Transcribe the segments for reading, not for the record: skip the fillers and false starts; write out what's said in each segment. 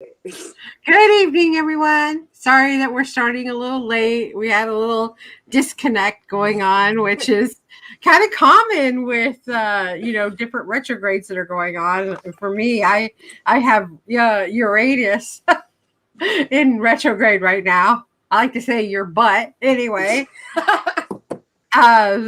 Good evening, everyone. Sorry that we're starting a little late. We had a little disconnect going on, which is kind of common with different retrogrades that are going on. For me, I have Uranus in retrograde right now. I like to say your butt. Anyway,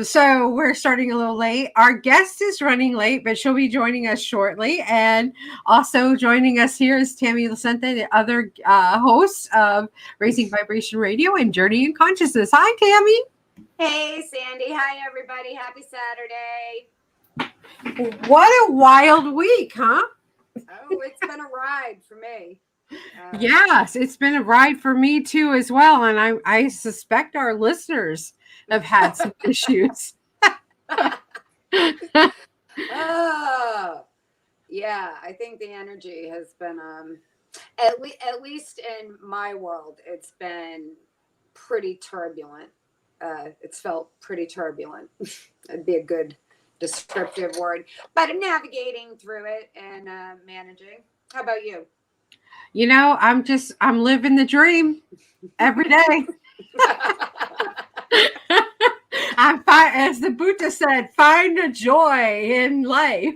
so we're starting a little late. Our guest is running late, but she'll be joining us shortly. And also joining us here is Tammy Lucente, the other host of Raising Vibration Radio and Journey in Consciousness. Hi, Tammy. Hey, Sandy. Hi, everybody. Happy Saturday. What a wild week, huh? Oh, it's been a ride for me. Yes, it's been a ride for me too as well. And I suspect our listeners have had some issues. Yeah, I think the energy has been, at least in my world, it's been pretty turbulent. It's felt pretty turbulent. That'd be a good descriptive word. But I'm navigating through it and managing. How about you? I'm living the dream every day. As the Buddha said, find a joy in life.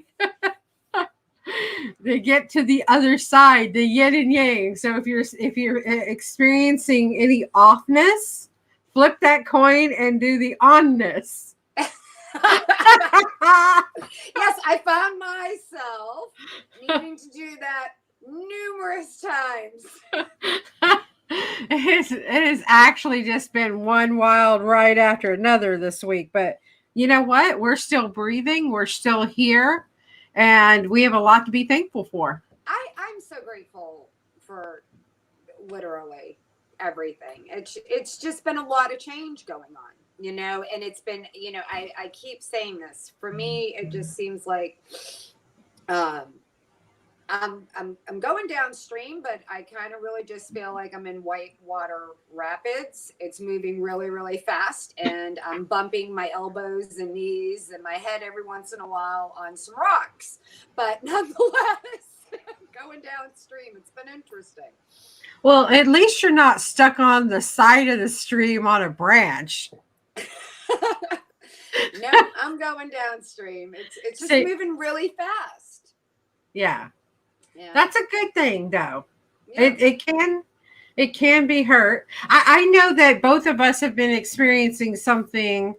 They get to the other side, the yin and yang. So if you're experiencing any offness, flip that coin and do the onness. Yes, I found myself needing to do that numerous times. It has actually just been one wild ride after another this week. But you know what? We're still breathing. We're still here. And we have a lot to be thankful for. I'm so grateful for literally everything. It's just been a lot of change going on, and it's been, I keep saying this. For me, it just seems like I'm going downstream, but I kind of really just feel like I'm in whitewater rapids. It's moving really, really fast, and I'm bumping my elbows and knees and my head every once in a while on some rocks. But nonetheless, going downstream, it's been interesting. Well, at least you're not stuck on the side of the stream on a branch. No, I'm going downstream. It's just moving really fast. Yeah. That's a good thing, though. Yeah. It can be hurt. I know that both of us have been experiencing something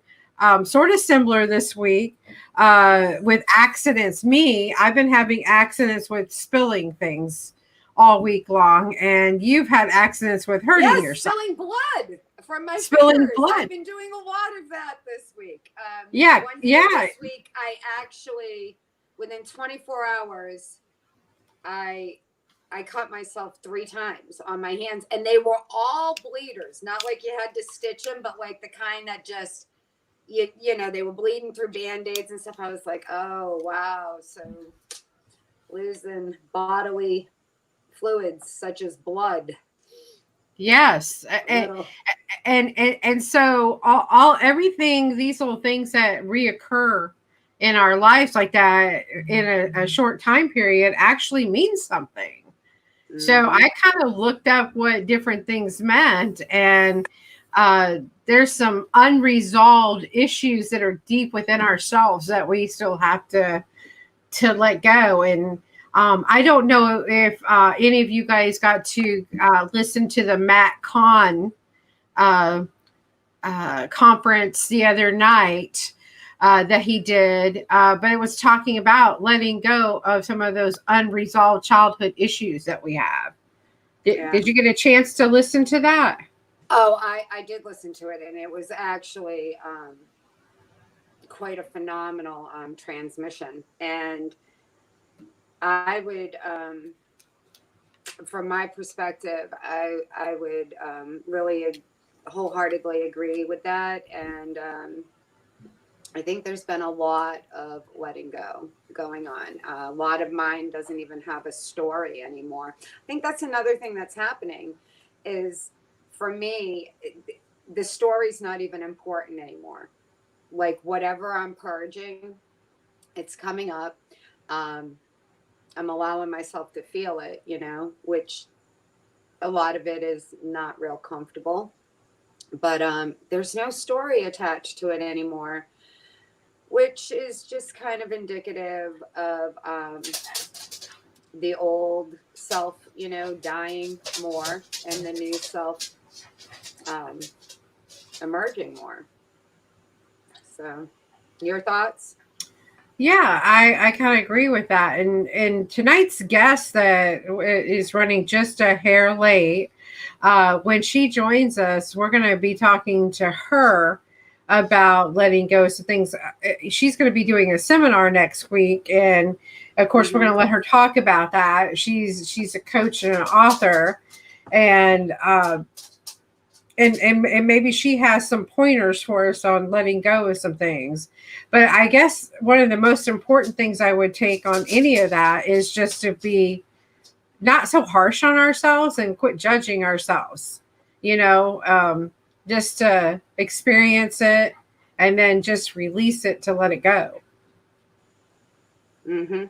sort of similar this week with accidents. I've been having accidents with spilling things all week long, and you've had accidents with hurting yourself. Spilling blood from my fingers. I've been doing a lot of that this week. This week, I actually, within 24 hours, I cut myself 3 times on my hands, and they were all bleeders. Not like you had to stitch them, but like the kind that just, they were bleeding through Band-Aids and stuff. I was like, oh, wow. So losing bodily fluids such as blood. Yes. And so everything, these little things that reoccur in our lives like that in a short time period actually means something. Mm-hmm. So I kind of looked up what different things meant, and there's some unresolved issues that are deep within ourselves that we still have to let go. And I don't know if any of you guys got to listen to the Matt Kahn conference the other night. That he did, but it was talking about letting go of some of those unresolved childhood issues that we have. Did you get a chance to listen to that? Oh, I did listen to it, and it was actually quite a phenomenal transmission. And I would, from my perspective, I would really wholeheartedly agree with that. And I think there's been a lot of letting go going on. A lot of mine doesn't even have a story anymore. I think that's another thing that's happening is, for me, the story's not even important anymore. Like whatever I'm purging, it's coming up. I'm allowing myself to feel it, which a lot of it is not real comfortable. But there's no story attached to it anymore, which is just kind of indicative of the old self, dying more and the new self emerging more. So, your thoughts? Yeah, I kind of agree with that. And tonight's guest that is running just a hair late, when she joins us, we're going to be talking to her about letting go of some things. She's going to be doing a seminar next week, and of course, we're going to let her talk about that. She's a coach and an author, and and maybe she has some pointers for us on letting go of some things. But I guess one of the most important things I would take on any of that is just to be not so harsh on ourselves and quit judging ourselves, just to experience it and then just release it to let it go. Mm-hmm.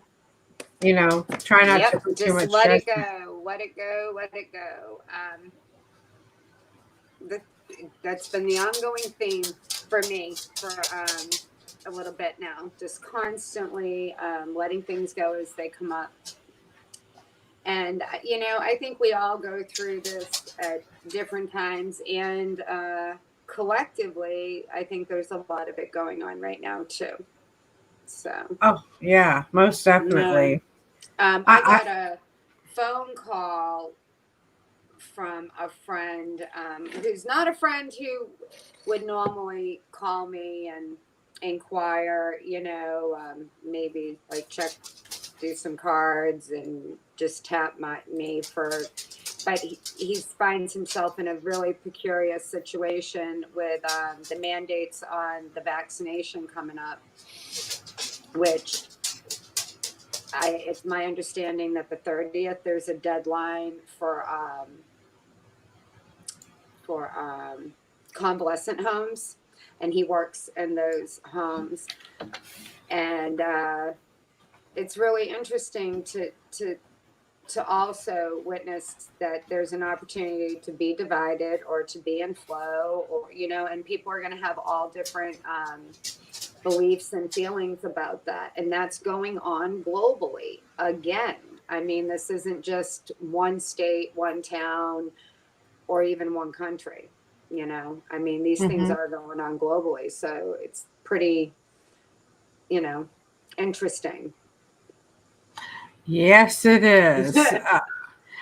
Try not to put too much let judgment. it go, let it go, let it go. That's been the ongoing theme for me for a little bit now, just constantly letting things go as they come up. And I think we all go through this at different times, and collectively I think there's a lot of it going on right now too. So yeah, most definitely. I got a phone call from a friend who's not a friend who would normally call me and inquire, maybe like do some cards and just tap me but he finds himself in a really precarious situation with the mandates on the vaccination coming up, which it's my understanding that the 30th there's a deadline for convalescent homes, and he works in those homes, and it's really interesting to also witness that there's an opportunity to be divided or to be in flow, or and people are going to have all different beliefs and feelings about that, and that's going on globally again. I mean, this isn't just one state, one town, or even one country. I mean, these things are going on globally, so it's pretty interesting. Yes, it is.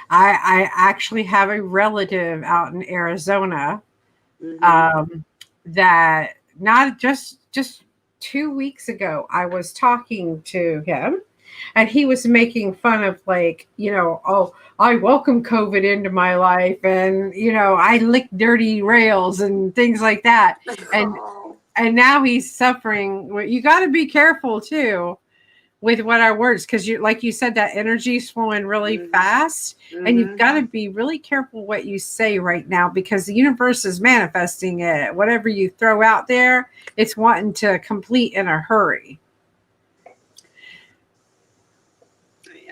I actually have a relative out in Arizona that not just 2 weeks ago, I was talking to him, and he was making fun of, like, oh, I welcome COVID into my life, and I lick dirty rails and things like that. And now he's suffering. You got to be careful too with what our words, because like you said, that energy is flowing really fast, and you've got to be really careful what you say right now, because the universe is manifesting it. Whatever you throw out there, it's wanting to complete in a hurry.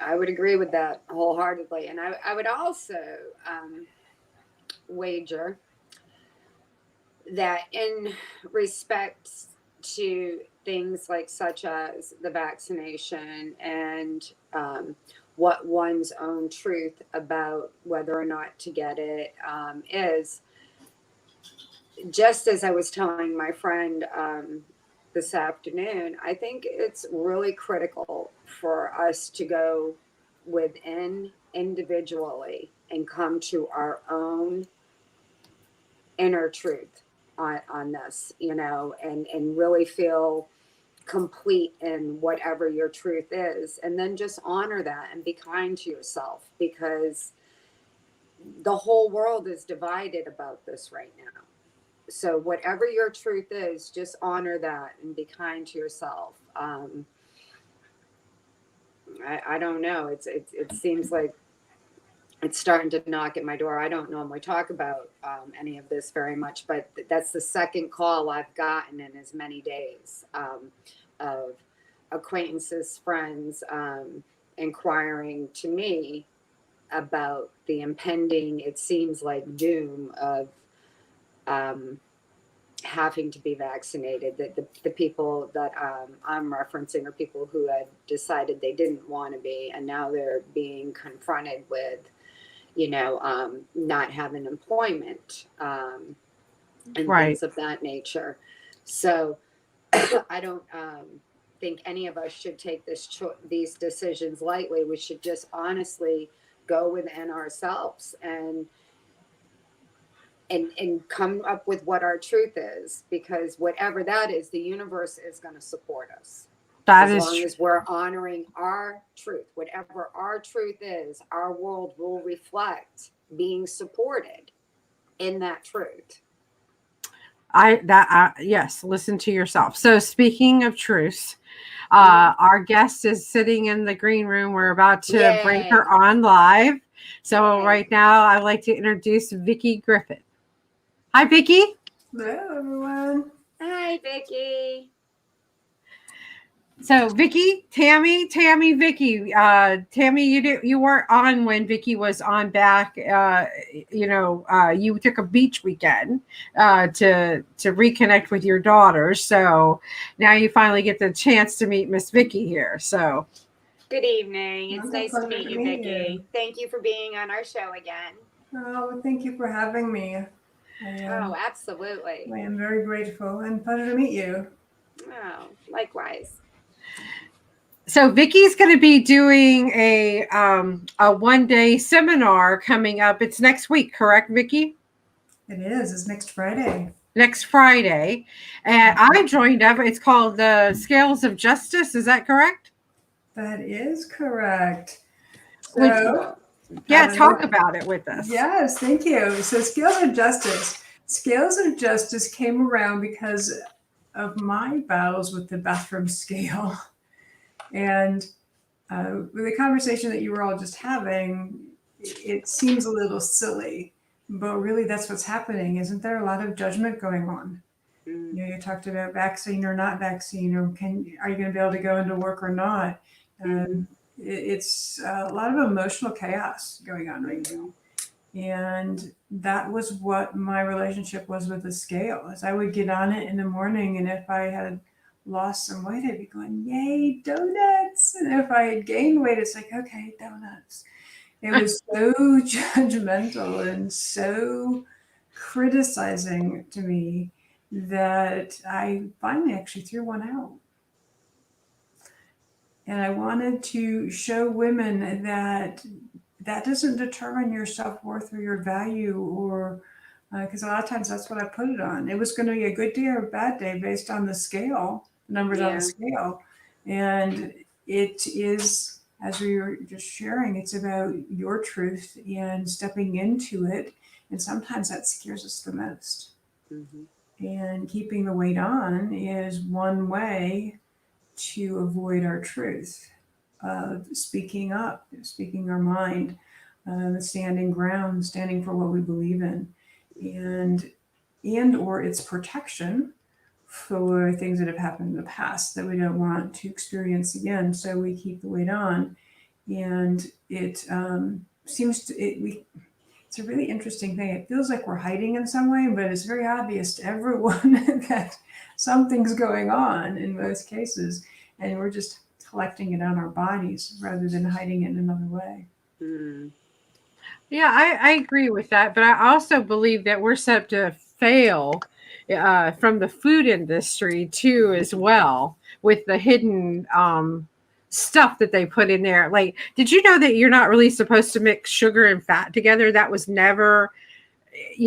I would agree with that wholeheartedly, and I would also wager that in respect to things like such as the vaccination and what one's own truth about whether or not to get it is, just as I was telling my friend this afternoon, I think it's really critical for us to go within individually and come to our own inner truth on this, and really feel complete in whatever your truth is, and then just honor that and be kind to yourself, because the whole world is divided about this right now. So whatever your truth is, just honor that and be kind to yourself. I don't know. It seems like it's starting to knock at my door. I don't normally talk about any of this very much, but that's the second call I've gotten in as many days of acquaintances, friends, inquiring to me about the impending, it seems like, doom of having to be vaccinated. That the people that I'm referencing are people who had decided they didn't want to be, and now they're being confronted with, not having employment and things of that nature. So I don't think any of us should take these decisions lightly. We should just honestly go within ourselves and come up with what our truth is, because whatever that is, the universe is going to support us. As long as we're honoring our truth, whatever our truth is, our world will reflect being supported in that truth. Yes, listen to yourself. So speaking of truths, our guest is sitting in the green room. We're about to bring her on live. So right now I'd like to introduce Vickie Griffith. Hi, Vickie. Hello, everyone. Hi, Vickie. So Vickie, Tammy, Vickie. Tammy, you weren't on when Vickie was on back. You took a beach weekend to reconnect with your daughter. So now you finally get the chance to meet Miss Vickie here. So good evening. It's nice to meet you, Vickie. Thank you for being on our show again. Oh, thank you for having me. Absolutely. I am very grateful and pleasure to meet you. Oh, likewise. So Vickie's going to be doing a 1-day seminar coming up. It's next week, correct, Vickie? It is. It's next Friday. Next Friday. And I joined up. It's called the Scales of Justice. Is that correct? That is correct. So, talk about it with us. Yes, thank you. So Scales of Justice. Scales of Justice came around because of my battles with the bathroom scale. And the conversation that you were all just having, it seems a little silly, but really that's what's happening. Isn't there a lot of judgment going on? You talked about vaccine or not vaccine, or are you going to be able to go into work or not? It's a lot of emotional chaos going on right now. And that was what my relationship was with the scale. As I would get on it in the morning, and if I had lost some weight, I'd be going, yay, donuts. And if I had gained weight, it's like, okay, donuts. It was so judgmental and so criticizing to me that I finally actually threw one out. And I wanted to show women that doesn't determine your self-worth or your value, or because a lot of times that's what I put it on. It was going to be a good day or a bad day based on the scale, numbers on the scale. And it is, as we were just sharing, it's about your truth and stepping into it. And sometimes that scares us the most. And keeping the weight on is one way to avoid our truth of speaking up, speaking our mind, standing ground, standing for what we believe in, and or it's protection for things that have happened in the past that we don't want to experience again. So we keep the weight on, and it it's a really interesting thing. It feels like we're hiding in some way, but it's very obvious to everyone that something's going on in most cases, and we're just collecting it on our bodies rather than hiding it in another way. Yeah, I agree with that, but I also believe that we're set up to fail from the food industry too, as well, with the hidden stuff that they put in there. Like, did you know that you're not really supposed to mix sugar and fat together? That was never,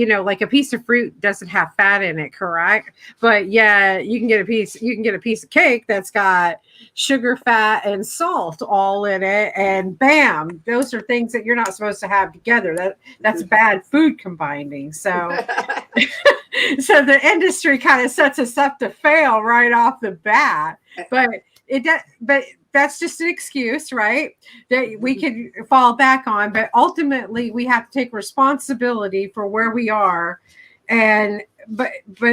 like a piece of fruit doesn't have fat in it, correct? But yeah, you can get a piece of cake that's got sugar, fat, and salt all in it, and bam, those are things that you're not supposed to have together. That's bad food combining. So so the industry kind of sets us up to fail right off the bat. But that's just an excuse, right? That we could fall back on. But ultimately, we have to take responsibility for where we are, and but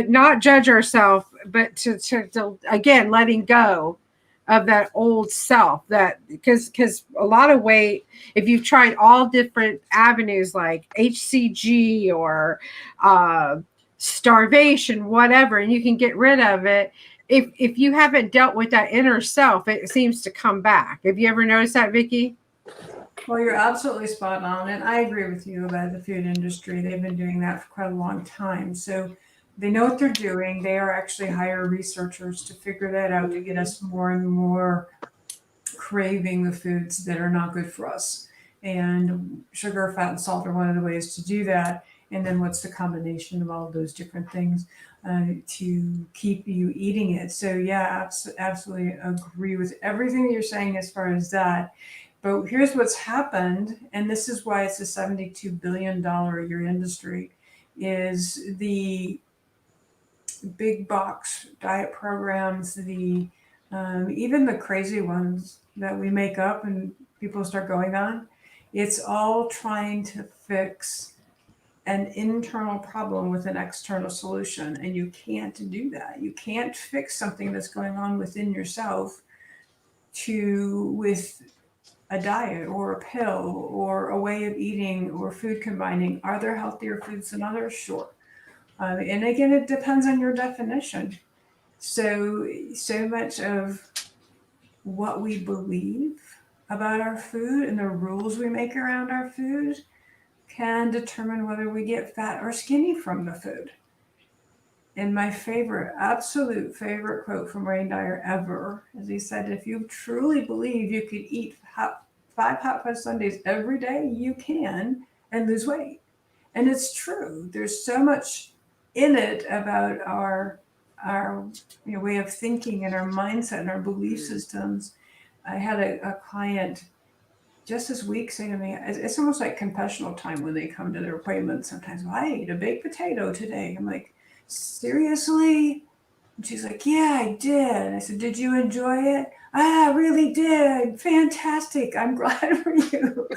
not judge ourselves, but to again letting go of that old self, that because a lot of weight, if you've tried all different avenues like HCG or starvation, whatever, and you can get rid of it. If you haven't dealt with that inner self, it seems to come back. Have you ever noticed that, Vickie? Well, you're absolutely spot on. And I agree with you about the food industry. They've been doing that for quite a long time. So they know what they're doing. They are actually hire researchers to figure that out, to get us more and more craving the foods that are not good for us. And sugar, fat, and salt are one of the ways to do that. And then what's the combination of all of those different things to keep you eating it? So yeah, absolutely agree with everything that you're saying as far as that. But here's what's happened, and this is why it's a $72 billion a year industry, is the big box diet programs, the even the crazy ones that we make up and people start going on. It's all trying to fix an internal problem with an external solution, and you can't do that. You can't fix something that's going on within yourself with a diet or a pill or a way of eating or food combining. Are there healthier foods than others? Sure. And again, it depends on your definition. So much of what we believe about our food and the rules we make around our food can determine whether we get fat or skinny from the food. And my absolute favorite quote from Wayne Dyer ever, as he said, if you truly believe you could eat 5 hot fudge sundaes every day, you can, and lose weight. And it's true. There's so much in it about our way of thinking and our mindset and our belief systems. I had a client just this week say to me, it's almost like confessional time when they come to their appointment sometimes. Well, I ate a baked potato today. I'm like, seriously? And she's like, yeah, I did. I said, did you enjoy it? I really did. Fantastic. I'm glad for you.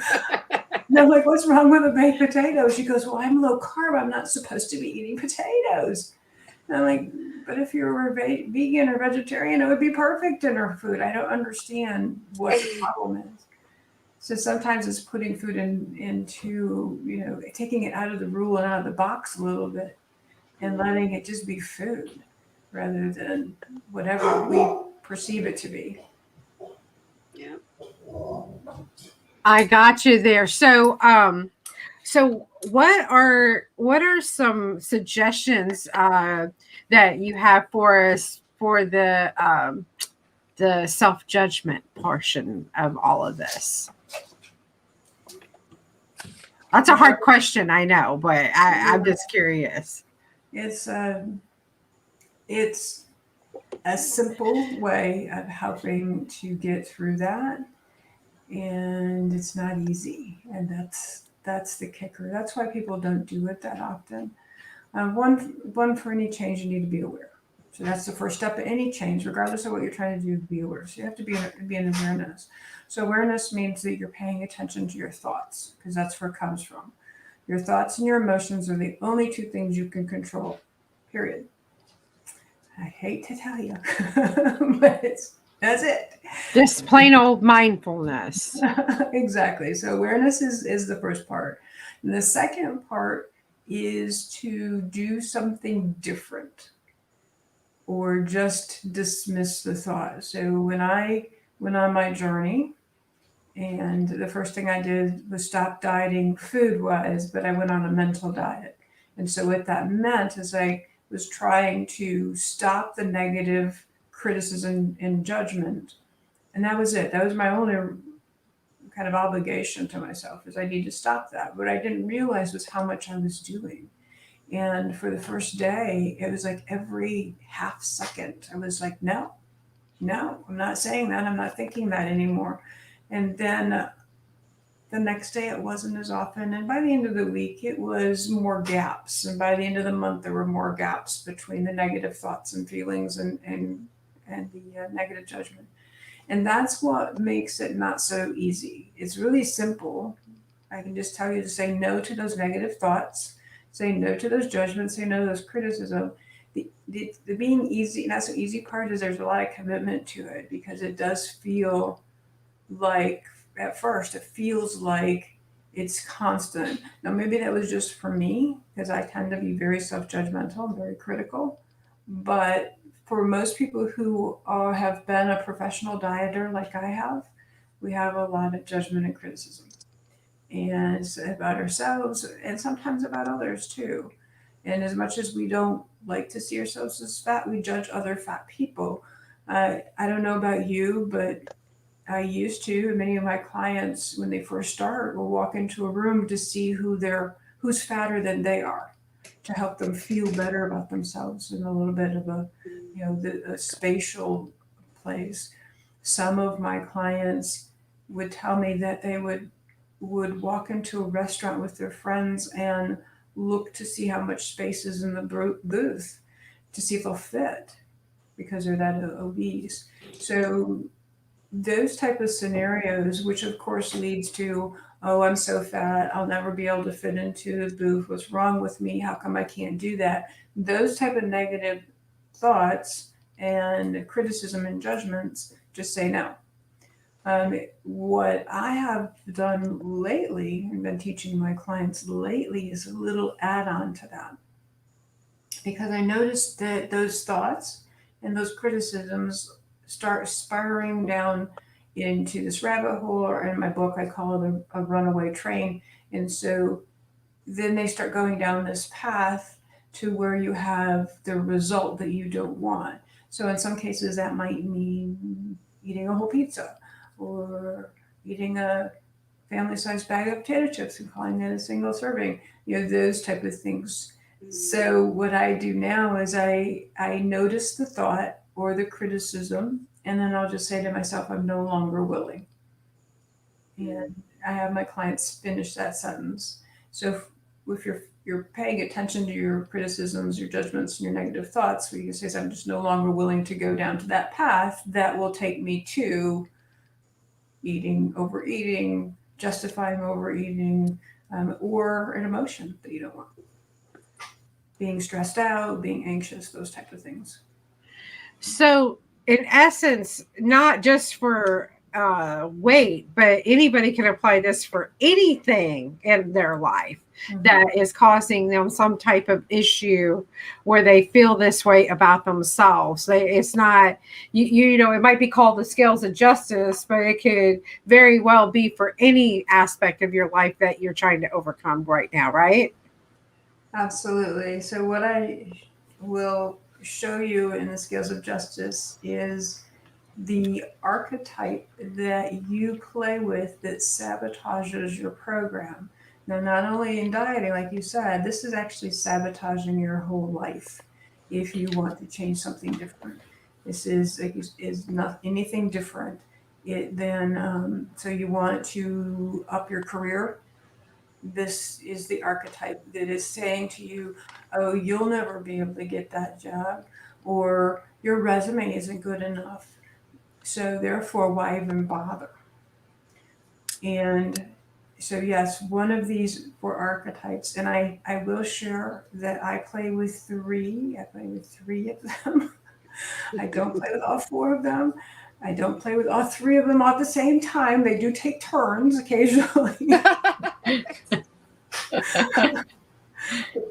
And I'm like, what's wrong with a baked potato? She goes, well, I'm low carb. I'm not supposed to be eating potatoes. And I'm like, but if you were vegan or vegetarian, it would be perfect dinner food. I don't understand what the problem is. So sometimes it's putting food into, taking it out of the rule and out of the box a little bit and letting it just be food rather than whatever we perceive it to be. Yeah. I got you there. So what are some suggestions that you have for us for the self-judgment portion of all of this? That's a hard question, I know, but I'm just curious. It's a simple way of helping to get through that, and it's not easy, and that's the kicker. That's why people don't do it that often. One for any change, you need to be aware. So that's the first step of any change, regardless of what you're trying to do, be aware. So you have to be in awareness. So awareness means that you're paying attention to your thoughts, because that's where it comes from. Your thoughts and your emotions are the only two things you can control, period. I hate to tell you, but that's it. Just plain old mindfulness. Exactly. So awareness is the first part. And the second part is to do something different or just dismiss the thought. So when I went on my journey, and the first thing I did was stop dieting food-wise, but I went on a mental diet. And so what that meant is I was trying to stop the negative criticism and judgment. And that was it. That was my only kind of obligation to myself, is I need to stop that. What I didn't realize was how much I was doing. And for the first day, it was like every half second, I was like, no, I'm not saying that. I'm not thinking that anymore. And then the next day it wasn't as often. And by the end of the week, it was more gaps. And by the end of the month, there were more gaps between the negative thoughts and feelings and the negative judgment. And that's what makes it not so easy. It's really simple. I can just tell you to say no to those negative thoughts, say no to those judgments, say no to those criticism, the being easy, not so easy part is there's a lot of commitment to it, because it does feel like, at first, it feels like it's constant. Now, maybe that was just for me, because I tend to be very self-judgmental and very critical. But for most people who have been a professional dieter like I have, we have a lot of judgment and criticism, and it's about ourselves and sometimes about others too. And as much as we don't like to see ourselves as fat, we judge other fat people. I don't know about you, but I used to, and many of my clients, when they first start, will walk into a room to see who's fatter than they are, to help them feel better about themselves in a little bit of a spatial place. Some of my clients would tell me that they would walk into a restaurant with their friends and look to see how much space is in the booth to see if they'll fit, because they're that obese. So those type of scenarios, which of course leads to, oh, I'm so fat, I'll never be able to fit into the booth. What's wrong with me? How come I can't do that? Those type of negative thoughts and criticism and judgments, just say no. What I have done lately and been teaching my clients lately is a little add-on to that, because I noticed that those thoughts and those criticisms start spiraling down into this rabbit hole, or in my book, I call it a runaway train. And so then they start going down this path to where you have the result that you don't want. So in some cases, that might mean eating a whole pizza, or eating a family-sized bag of potato chips and calling it a single serving, those type of things. So what I do now is I notice the thought or the criticism, and then I'll just say to myself, I'm no longer willing. And I have my clients finish that sentence. So if you're paying attention to your criticisms, your judgments, and your negative thoughts, where you say, I'm just no longer willing to go down to that path, that will take me to eating, overeating, justifying overeating, or an emotion that you don't want. Being stressed out, being anxious, those type of things. So in essence, not just for weight, but anybody can apply this for anything in their life that is causing them some type of issue where they feel this way about themselves. It's not, it might be called the scales of justice, but it could very well be for any aspect of your life that you're trying to overcome right now, right? Absolutely. So what I will show you in the scales of justice is the archetype that you play with that sabotages your program. Now, not only in dieting, like you said, this is actually sabotaging your whole life if you want to change something different. This is not anything different than, so you want to up your career. This is the archetype that is saying to you, oh, you'll never be able to get that job, or your resume isn't good enough. So therefore, why even bother? And so, yes, one of these 4 archetypes, and I will share that I play with 3. I play with 3 of them. I don't play with all 4 of them. I don't play with all 3 of them at the same time. They do take turns occasionally.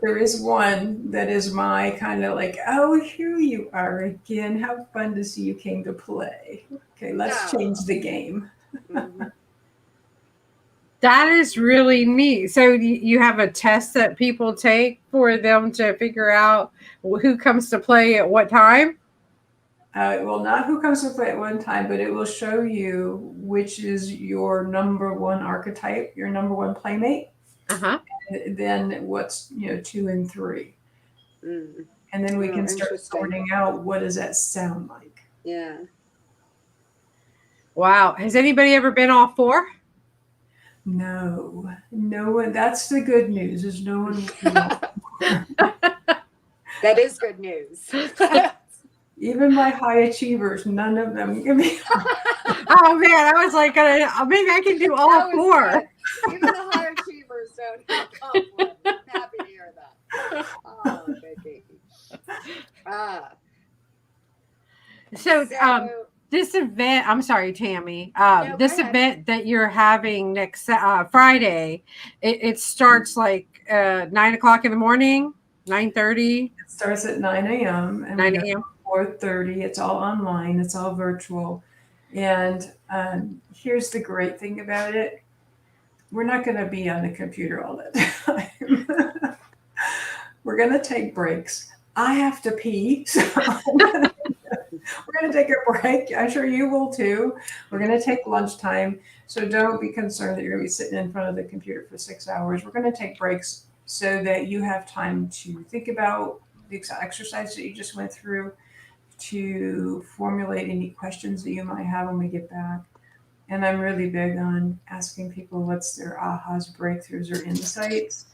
There is one that is my kind of like, oh, here you are again. How fun to see you came to play. Okay, let's change the game. That is really neat. So you have a test that people take for them to figure out who comes to play at what time? Well, not who comes to play at one time, but it will show you which is your number 1 archetype, your number 1 playmate. And then what's 2 and 3. And then we can start sorting out, what does that sound like? Yeah. Wow. Has anybody ever been all 4? No one. That's the good news, is no one. That is good news. Even my high achievers, none of them give me. Oh man, I was like, maybe I can do all 4. Good. Even the high achievers don't have all 4. I'm happy to hear that. Oh, Vickie. So this event, I'm sorry, Tammy, no, this event that you're having next Friday, it starts like 9:00 in the morning, 9:30. It starts at 9 a.m. and 9 a.m. 4:30. It's all online. It's all virtual. And here's the great thing about it. We're not going to be on the computer all the time. We're going to take breaks. I have to pee, so we're going to take a break. I'm sure you will too. We're going to take lunchtime. So don't be concerned that you're going to be sitting in front of the computer for 6 hours. We're going to take breaks so that you have time to think about the exercise that you just went through, to formulate any questions that you might have when we get back. And I'm really big on asking people what's their ahas, breakthroughs, or insights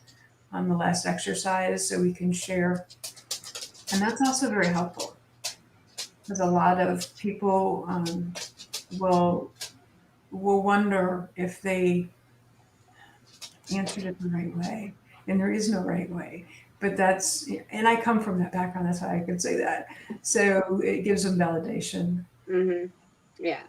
on the last exercise so we can share. And that's also very helpful, because a lot of people will wonder if they answered it the right way. And there is no right way. But that's, and I come from that background, that's why I can say that. So it gives them validation. Mm-hmm. Yeah.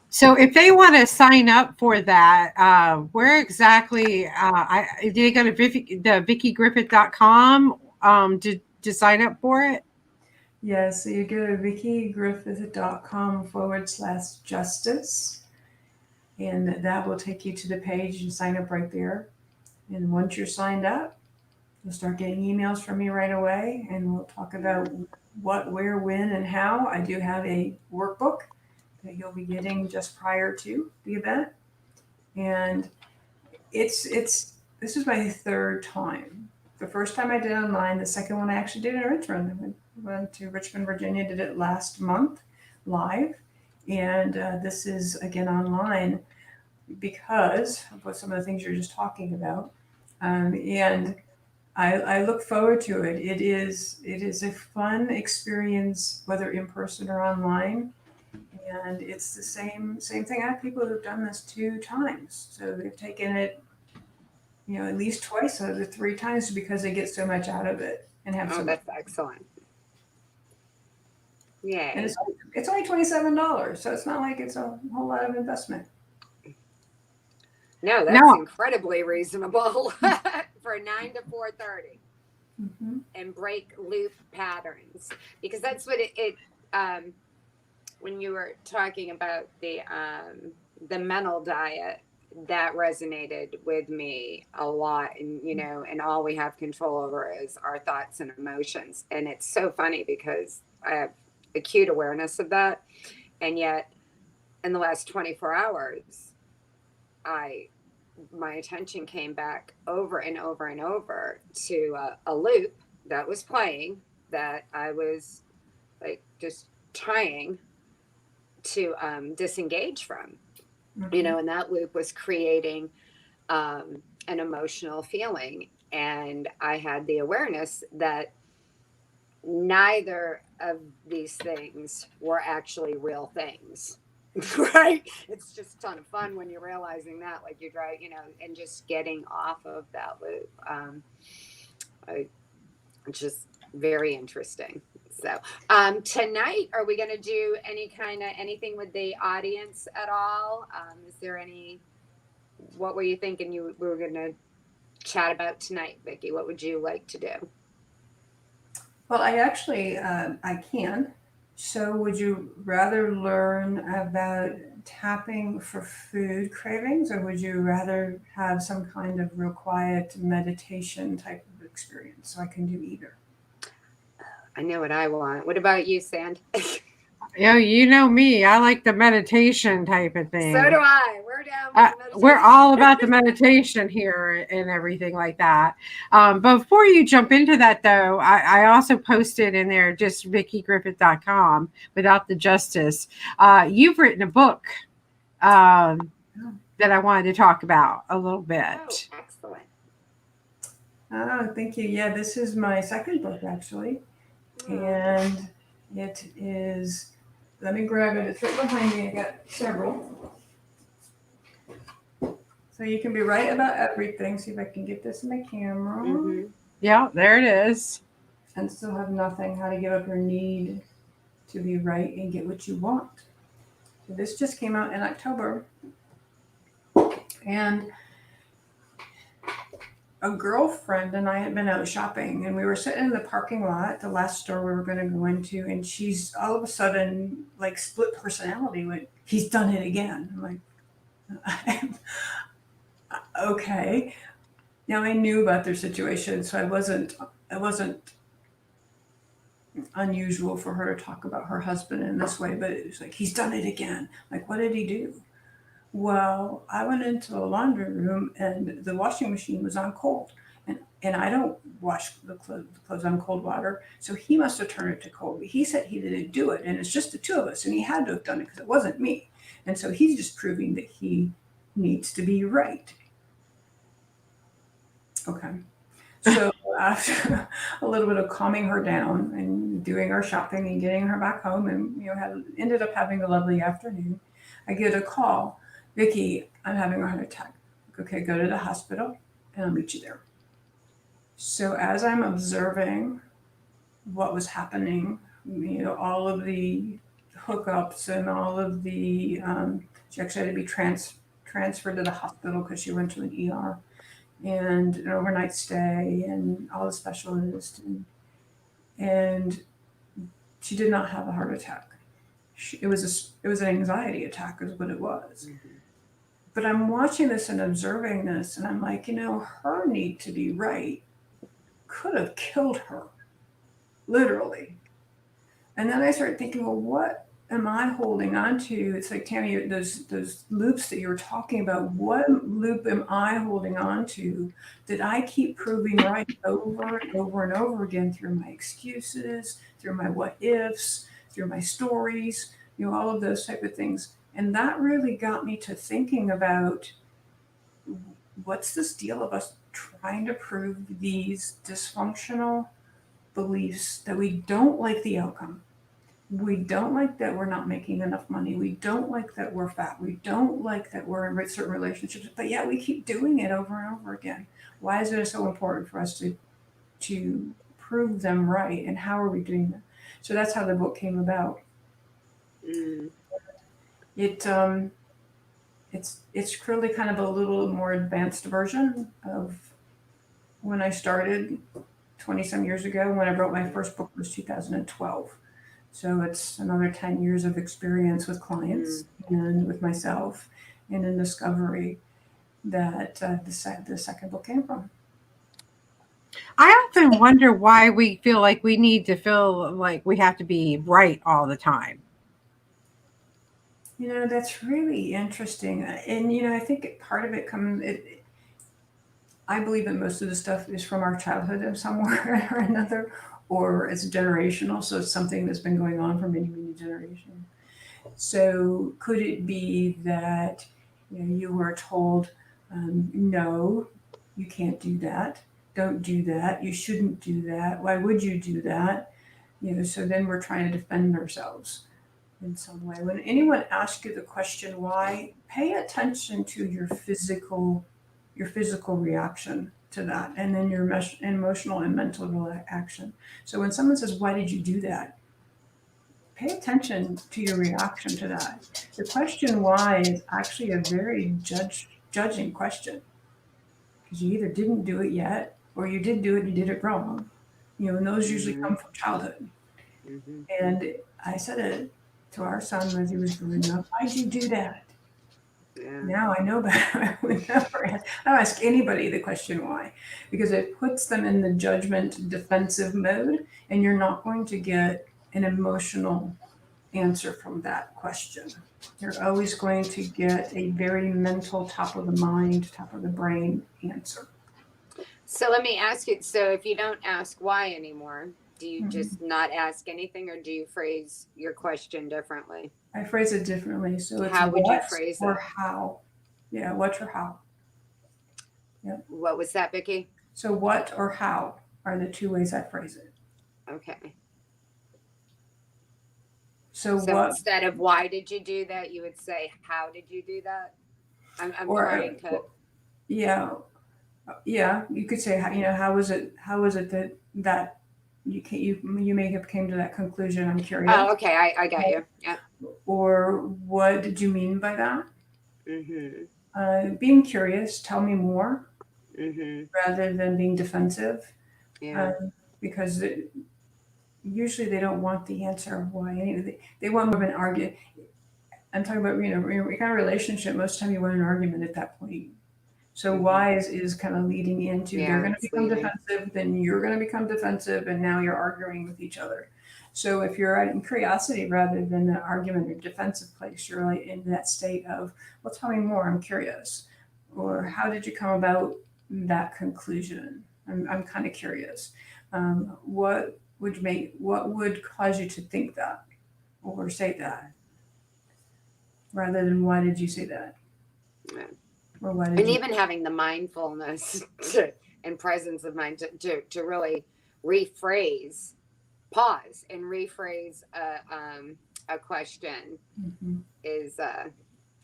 So if they want to sign up for that, where exactly, do they go to the VickieGriffith.com to sign up for it? Yeah, so you go to VickieGriffith.com/justice, and that will take you to the page and sign up right there. And once you're signed up, you'll start getting emails from me right away, and we'll talk about what, where, when, and how. I do have a workbook that you'll be getting just prior to the event. And this is my third time. The first time I did online, the second one I actually did in Richmond. I went to Richmond, Virginia, did it last month live. And this is again online because of some of the things you're just talking about. And I look forward to it. It is a fun experience, whether in person or online. And it's the same thing. I have people who've done this 2 times. So they've taken it, at least twice out of the 3 times because they get so much out of it and have so that's excellent. Yeah. And it's only $27, so it's not like it's a whole lot of investment. No, that's incredibly reasonable for 9 to 4:30. Mm-hmm. And break loop patterns, because that's what it when you were talking about the mental diet, that resonated with me a lot. And and all we have control over is our thoughts and emotions. And it's so funny because I have acute awareness of that, and yet in the last 24 hours my attention came back over and over and over to a loop that was playing, that I was like just trying to disengage from. Mm-hmm. And that loop was creating an emotional feeling. And I had the awareness that neither of these things were actually real things. Right? It's just a ton of fun when you're realizing that, like you're driving, and just getting off of that loop. It's just very interesting. So tonight, are we going to do anything with the audience at all? Is there what were you thinking we were going to chat about tonight, Vickie? What would you like to do? Well, I actually, I can. So would you rather learn about tapping for food cravings, or would you rather have some kind of real quiet meditation type of experience? So I can do either. I know what I want. What about you, Sand? You know me. I like the meditation type of thing. So do I. We're down with the meditation. We're all about the meditation here and everything like that. Before you jump into that, though, I also posted in there just VickieGriffith.com without the justice. You've written a book that I wanted to talk about a little bit. Oh, excellent. Oh, thank you. Yeah, this is my second book, actually. And it is, let me grab it. It's right behind me. I got several. So you can be right about everything. See if I can get this in the camera. Mm-hmm. Yeah, there it is. And still have nothing. How to give up your need to be right and get what you want. So this just came out in October. And a girlfriend and I had been out shopping, and we were sitting in the parking lot, the last store we were going to go into, and she's all of a sudden like split personality. Went, he's done it again. I'm like, okay. Now I knew about their situation, so it wasn't unusual for her to talk about her husband in this way. But it was like, he's done it again. Like, what did he do? Well, I went into a laundry room and the washing machine was on cold. And I don't wash the clothes on cold water. So he must have turned it to cold. He said he didn't do it. And it's just the two of us. And he had to have done it because it wasn't me. And so he's just proving that he needs to be right. Okay. So after a little bit of calming her down and doing our shopping and getting her back home, and ended up having a lovely afternoon, I get a call. Vickie, I'm having a heart attack. Okay, go to the hospital and I'll meet you there. So as I'm observing what was happening, all of the hookups and all of the, she actually had to be transferred to the hospital because she went to an ER, and an overnight stay and all the specialists. And she did not have a heart attack. It was an anxiety attack is what it was. Mm-hmm. But I'm watching this and observing this, and I'm like, her need to be right could have killed her, literally. And then I started thinking, well, what am I holding on to? It's like, Tammy, those loops that you were talking about, what loop am I holding on to that I keep proving right over and over and over again through my excuses, through my what ifs, through my stories, all of those type of things. And that really got me to thinking about, what's this deal of us trying to prove these dysfunctional beliefs that we don't like the outcome? We don't like that we're not making enough money. We don't like that we're fat. We don't like that we're in certain relationships. But yet we keep doing it over and over again. Why is it so important for us to prove them right? And how are we doing that? So that's how the book came about. It's clearly kind of a little more advanced version of when I started 20 some years ago. When I wrote my first book was 2012. So it's another 10 years of experience with clients and with myself and in discovery that the second book came from. I often wonder why we feel like we need to feel like we have to be right all the time. That's really interesting. And, I think part of it I believe that most of the stuff is from our childhood of somewhere or another, or it's generational. So it's something that's been going on for many, many generations. So could it be that you were told, no, you can't do that. Don't do that. You shouldn't do that. Why would you do that? So then we're trying to defend ourselves in some way. When anyone asks you the question why, pay attention to your physical reaction to that, and then your emotional and mental reaction. So when someone says, why did you do that? Pay attention to your reaction to that. The question why is actually a very judging question, because you either didn't do it yet, or you did do it and you did it wrong. And those usually come from childhood. Mm-hmm. And I said it to our son as he was growing up. Why'd you do that? Yeah. Now I know better. I would never ask anybody the question why, because it puts them in the judgment defensive mode, and you're not going to get an emotional answer from that question. You're always going to get a very mental, top of the mind, top of the brain answer. So let me ask you, so if you don't ask why anymore, do you just not ask anything, or do you phrase your question differently? I phrase it differently. So it's how would you phrase or it? How. Yeah, what or how. Yep. What was that, Vickie? So what or how are the two ways I phrase it. Okay. So what, instead of why did you do that, you would say, how did you do that? I'm trying to. Yeah. Yeah, you could say, how was it that you may have came to that conclusion? I'm curious. Oh, okay. I got you. Yeah. Or what did you mean by that? Mm-hmm. Being curious, tell me more, Mm-hmm. rather than being defensive. Yeah. Because usually they don't want the answer of why. They want more of an argument. I'm talking about, your kind of relationship. Most of the time you want an argument at that point. So why is kind of leading into, they're going to become defensive, then you're going to become defensive, and now you're arguing with each other. So if you're in curiosity rather than an argument or defensive place, you're like in that state of, well, tell me more, I'm curious. Or how did you come about that conclusion? I'm kind of curious. What would cause you to think that or say that, rather than why did you say that? Yeah. Or why did and you? even having the mindfulness and presence of mind to really rephrase, pause and rephrase a question is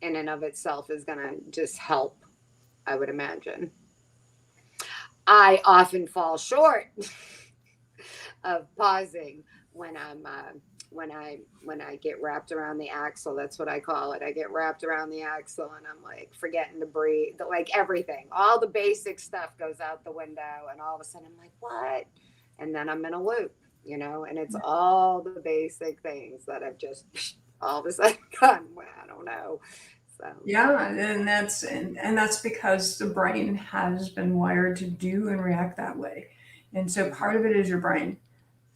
in and of itself is going to just help, I would imagine. I often fall short of pausing when I get wrapped around the axle. That's what I call it. I get wrapped around the axle and I'm like forgetting to breathe, like everything, all the basic stuff goes out the window, and all of a sudden I'm like, what? And then I'm in a loop, and it's all the basic things that I've just all of a sudden gone, well, I don't know. So yeah, and that's because the brain has been wired to do and react that way. And so part of it is your brain.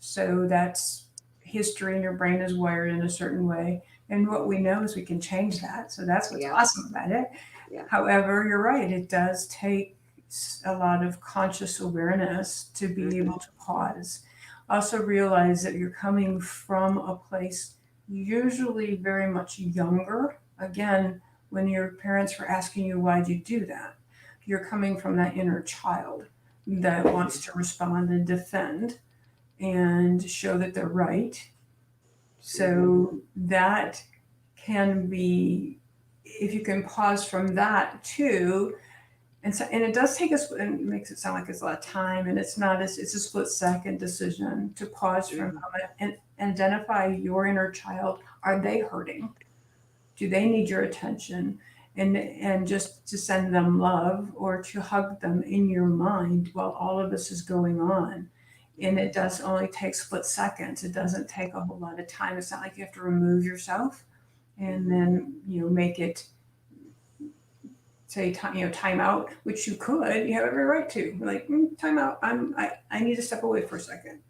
So that's history, and your brain is wired in a certain way. And what we know is we can change that. So that's what's awesome about it. Yeah. However, you're right. It does take a lot of conscious awareness to be able to pause. Also realize that you're coming from a place usually very much younger. Again, when your parents were asking you, why'd you do that? You're coming from that inner child that wants to respond and defend and show that they're right. So that can be, if you can pause from that too, and it does take us, and it makes it sound like it's a lot of time, and it's not. It's a split second decision to pause from and identify your inner child. Are they hurting? Do they need your attention? And just to send them love or to hug them in your mind while all of this is going on. And it does only take split seconds. It doesn't take a whole lot of time. It's not like you have to remove yourself and then make it say time out, which you could. You have every right to. Like, time out. I need to step away for a second.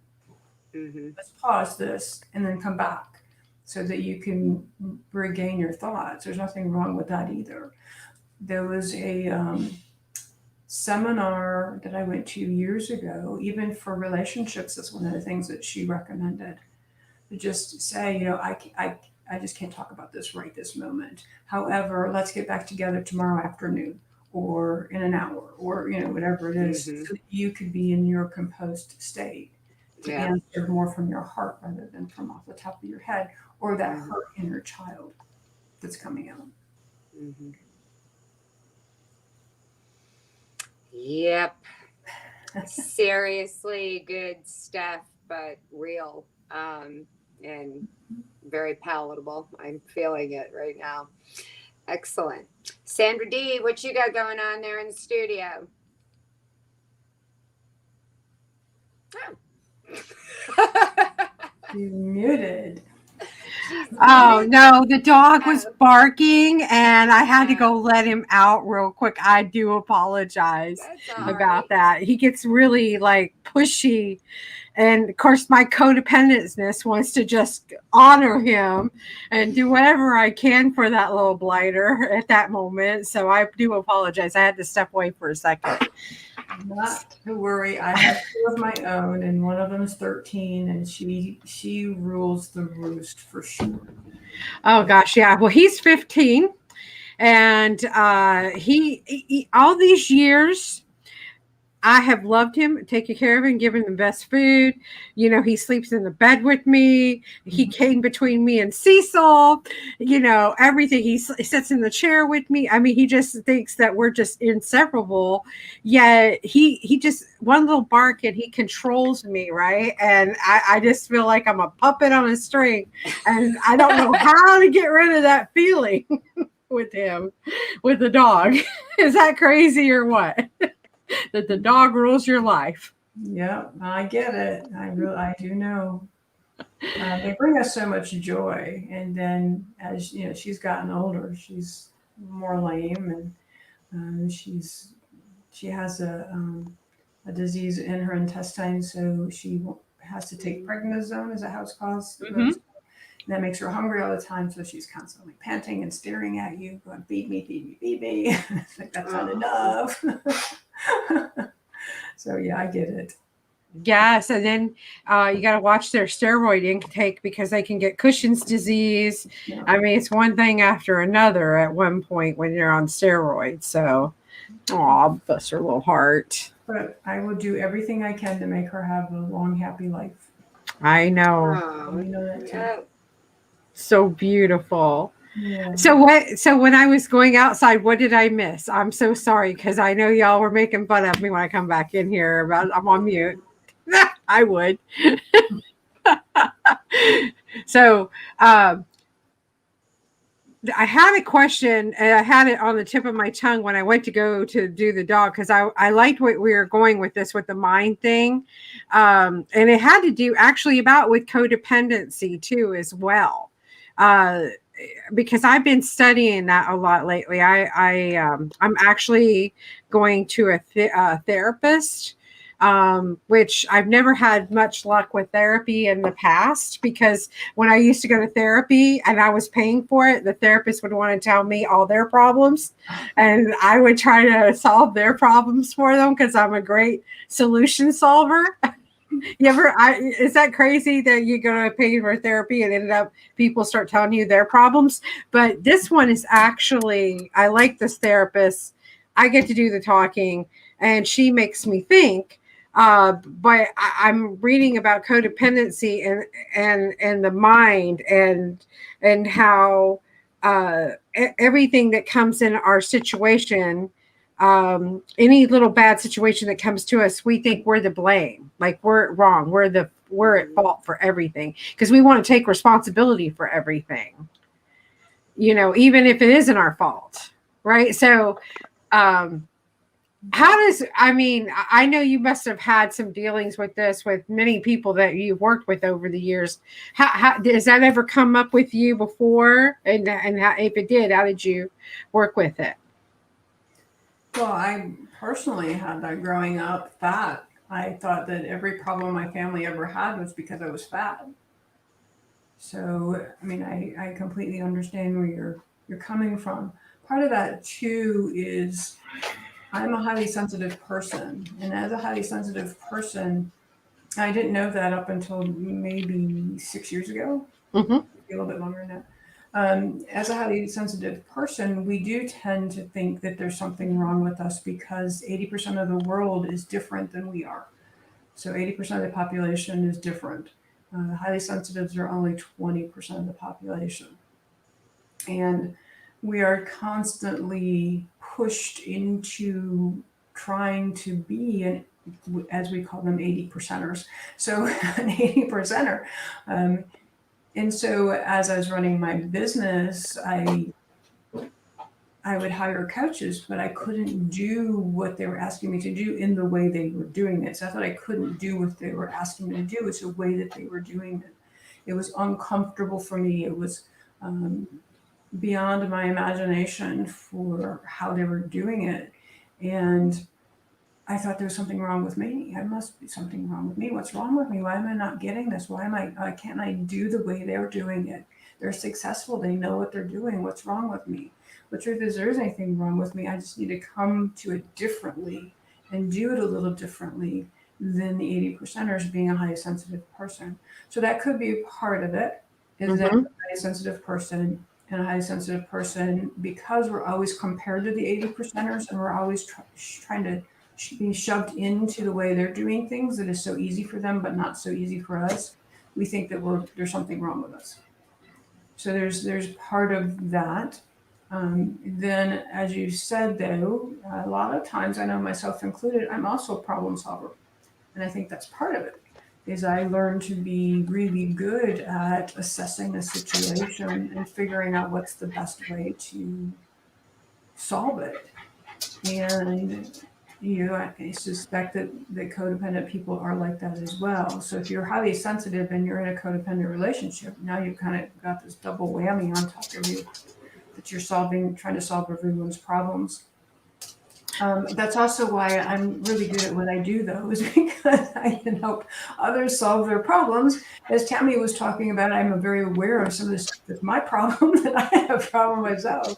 Let's pause this and then come back, so that you can regain your thoughts. There's nothing wrong with that either. There was a seminar that I went to years ago, even for relationships. That's one of the things that she recommended. To just say, I just can't talk about this right this moment. However, let's get back together tomorrow afternoon or in an hour or, whatever it is, so that you could be in your composed state to answer more from your heart rather than from off the top of your head or that hurt inner child that's coming out. Yep. Seriously good stuff, but real. And very palatable. I'm feeling it right now. Excellent. Sandra D, what you got going on there in the studio? You're muted. Oh no, the dog was barking and I had to go let him out real quick. I do apologize about that. He gets really pushy, and of course my codependentness wants to just honor him and do whatever I can for that little blighter at that moment. So I do apologize. I had to step away for a second. Not to worry. I have two of my own, and one of them is 13, and she rules the roost for sure. Oh gosh, yeah. Well, he's 15, and he all these years I have loved him, taken care of him, given him the best food. You know, he sleeps in the bed with me. He came between me and Cecil. You know, everything. He sits in the chair with me. I mean, he just thinks that we're just inseparable. Yet he just one little bark and he controls me, right? And I just feel like I'm a puppet on a string, and I don't know how to get rid of that feeling with him, with the dog. Is that crazy or what? That the dog rules your life. Yeah, I get it. I do know. They bring us so much joy, and then as you know, she's gotten older. She's more lame, and she has a disease in her intestines, so she has to take prednisone. Is that how it's called? Mm-hmm. That makes her hungry all the time, so she's constantly panting and staring at you, going, "Feed me, feed me, feed me." It's like, that's not enough. So yeah, I get it. Yes, and then you got to watch their steroid intake because they can get Cushing's disease. Yeah. I mean, it's one thing after another at one point when you're on steroids. So, bless her little heart. But I will do everything I can to make her have a long, happy life. I know. You know that too. So beautiful. Yeah. So when I was going outside, what did I miss? I'm so sorry because I know y'all were making fun of me when I come back in here about I'm on mute. I would. So I had a question and I had it on the tip of my tongue when I went to go to do the dog because I liked what we were going with this with the mind thing. And it had to do actually about with codependency too as well. Because I've been studying that a lot lately. I'm actually going to a therapist, which I've never had much luck with therapy in the past because when I used to go to therapy and I was paying for it, the therapist would want to tell me all their problems and I would try to solve their problems for them because I'm a great solution solver. Is that crazy that you're going to pay for therapy and ended up people start telling you their problems? But this one is actually, I like this therapist. I get to do the talking and she makes me think. But I'm reading about codependency and the mind and how everything that comes in our situation, any little bad situation that comes to us, we think we're the blame, like we're wrong, we're at fault for everything because we want to take responsibility for everything, you know, even if it isn't our fault, right? So I know you must have had some dealings with this with many people that you've worked with over the years. How does that ever come up with you before? And how, if it did, how did you work with it? Well, I personally had that growing up fat. I thought that every problem my family ever had was because I was fat. So, I mean, I completely understand where you're coming from. Part of that too is I'm a highly sensitive person. And as a highly sensitive person, I didn't know that up until maybe 6 years ago, maybe a little bit longer than that. As a highly sensitive person, we do tend to think that there's something wrong with us because 80% of the world is different than we are. So 80% of the population is different. Highly sensitives are only 20% of the population. And we are constantly pushed into trying to be as we call them, 80%ers. So an 80%er. And so as I was running my business, I would hire coaches, but I couldn't do what they were asking me to do in the way they were doing it. So I thought I couldn't do what they were asking me to do. It's the way that they were doing it. It was uncomfortable for me. It was beyond my imagination for how they were doing it. And I thought there was something wrong with me. There must be something wrong with me. What's wrong with me? Why am I not getting this? Why can't I do the way they're doing it? They're successful. They know what they're doing. What's wrong with me? The truth is there isn't anything wrong with me. I just need to come to it differently and do it a little differently than the 80%ers being a highly sensitive person. So that could be a part of it, is that I'm a highly sensitive person and a highly sensitive person, because we're always compared to the 80%ers and we're always trying to being shoved into the way they're doing things that is so easy for them, but not so easy for us, we think that there's something wrong with us. So there's part of that. Then, as you said, though, a lot of times, I know myself included, I'm also a problem solver. And I think that's part of it, is I learned to be really good at assessing a situation and figuring out what's the best way to solve it. And I suspect that codependent people are like that as well. So if you're highly sensitive and you're in a codependent relationship, now you've kind of got this double whammy on top of you, that you're trying to solve everyone's problems. That's also why I'm really good at what I do, though, is because I can help others solve their problems. As Tammy was talking about, I'm very aware of some of this stuff that's my problem, and I have a problem myself.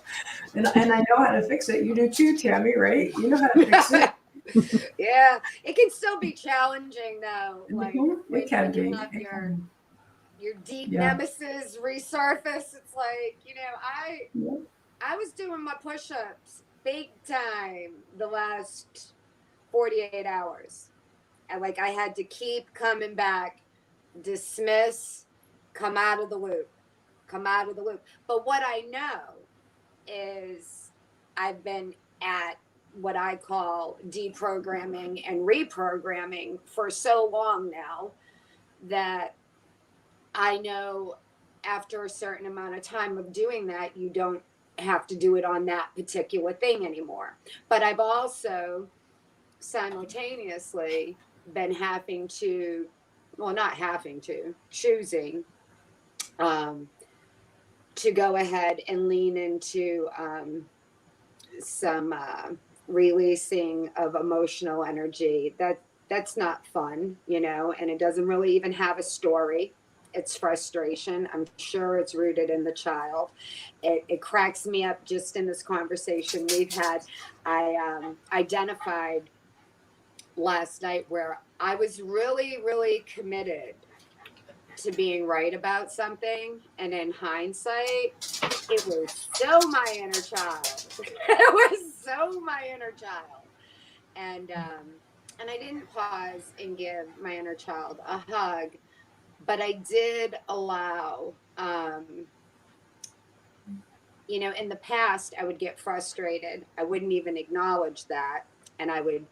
And I know how to fix it. You do too, Tammy, right? You know how to fix it. Yeah, it can still be challenging, though. Like it can when be. You have your deep nemesis resurface. It's like, I was doing my push-ups big time the last 48 hours. And I had to keep coming back, dismiss, come out of the loop. But what I know is I've been at what I call deprogramming and reprogramming for so long now that I know after a certain amount of time of doing that, you don't have to do it on that particular thing anymore. But I've also simultaneously been choosing to go ahead and lean into some releasing of emotional energy. That's not fun, and it doesn't really even have a story. It's frustration. I'm sure it's rooted in the child. It cracks me up just in this conversation we've had. I identified last night where I was really, really committed to being right about something, and in hindsight, it was so my inner child. And I didn't pause and give my inner child a hug, but I did allow, in the past, I would get frustrated. I wouldn't even acknowledge that. And I would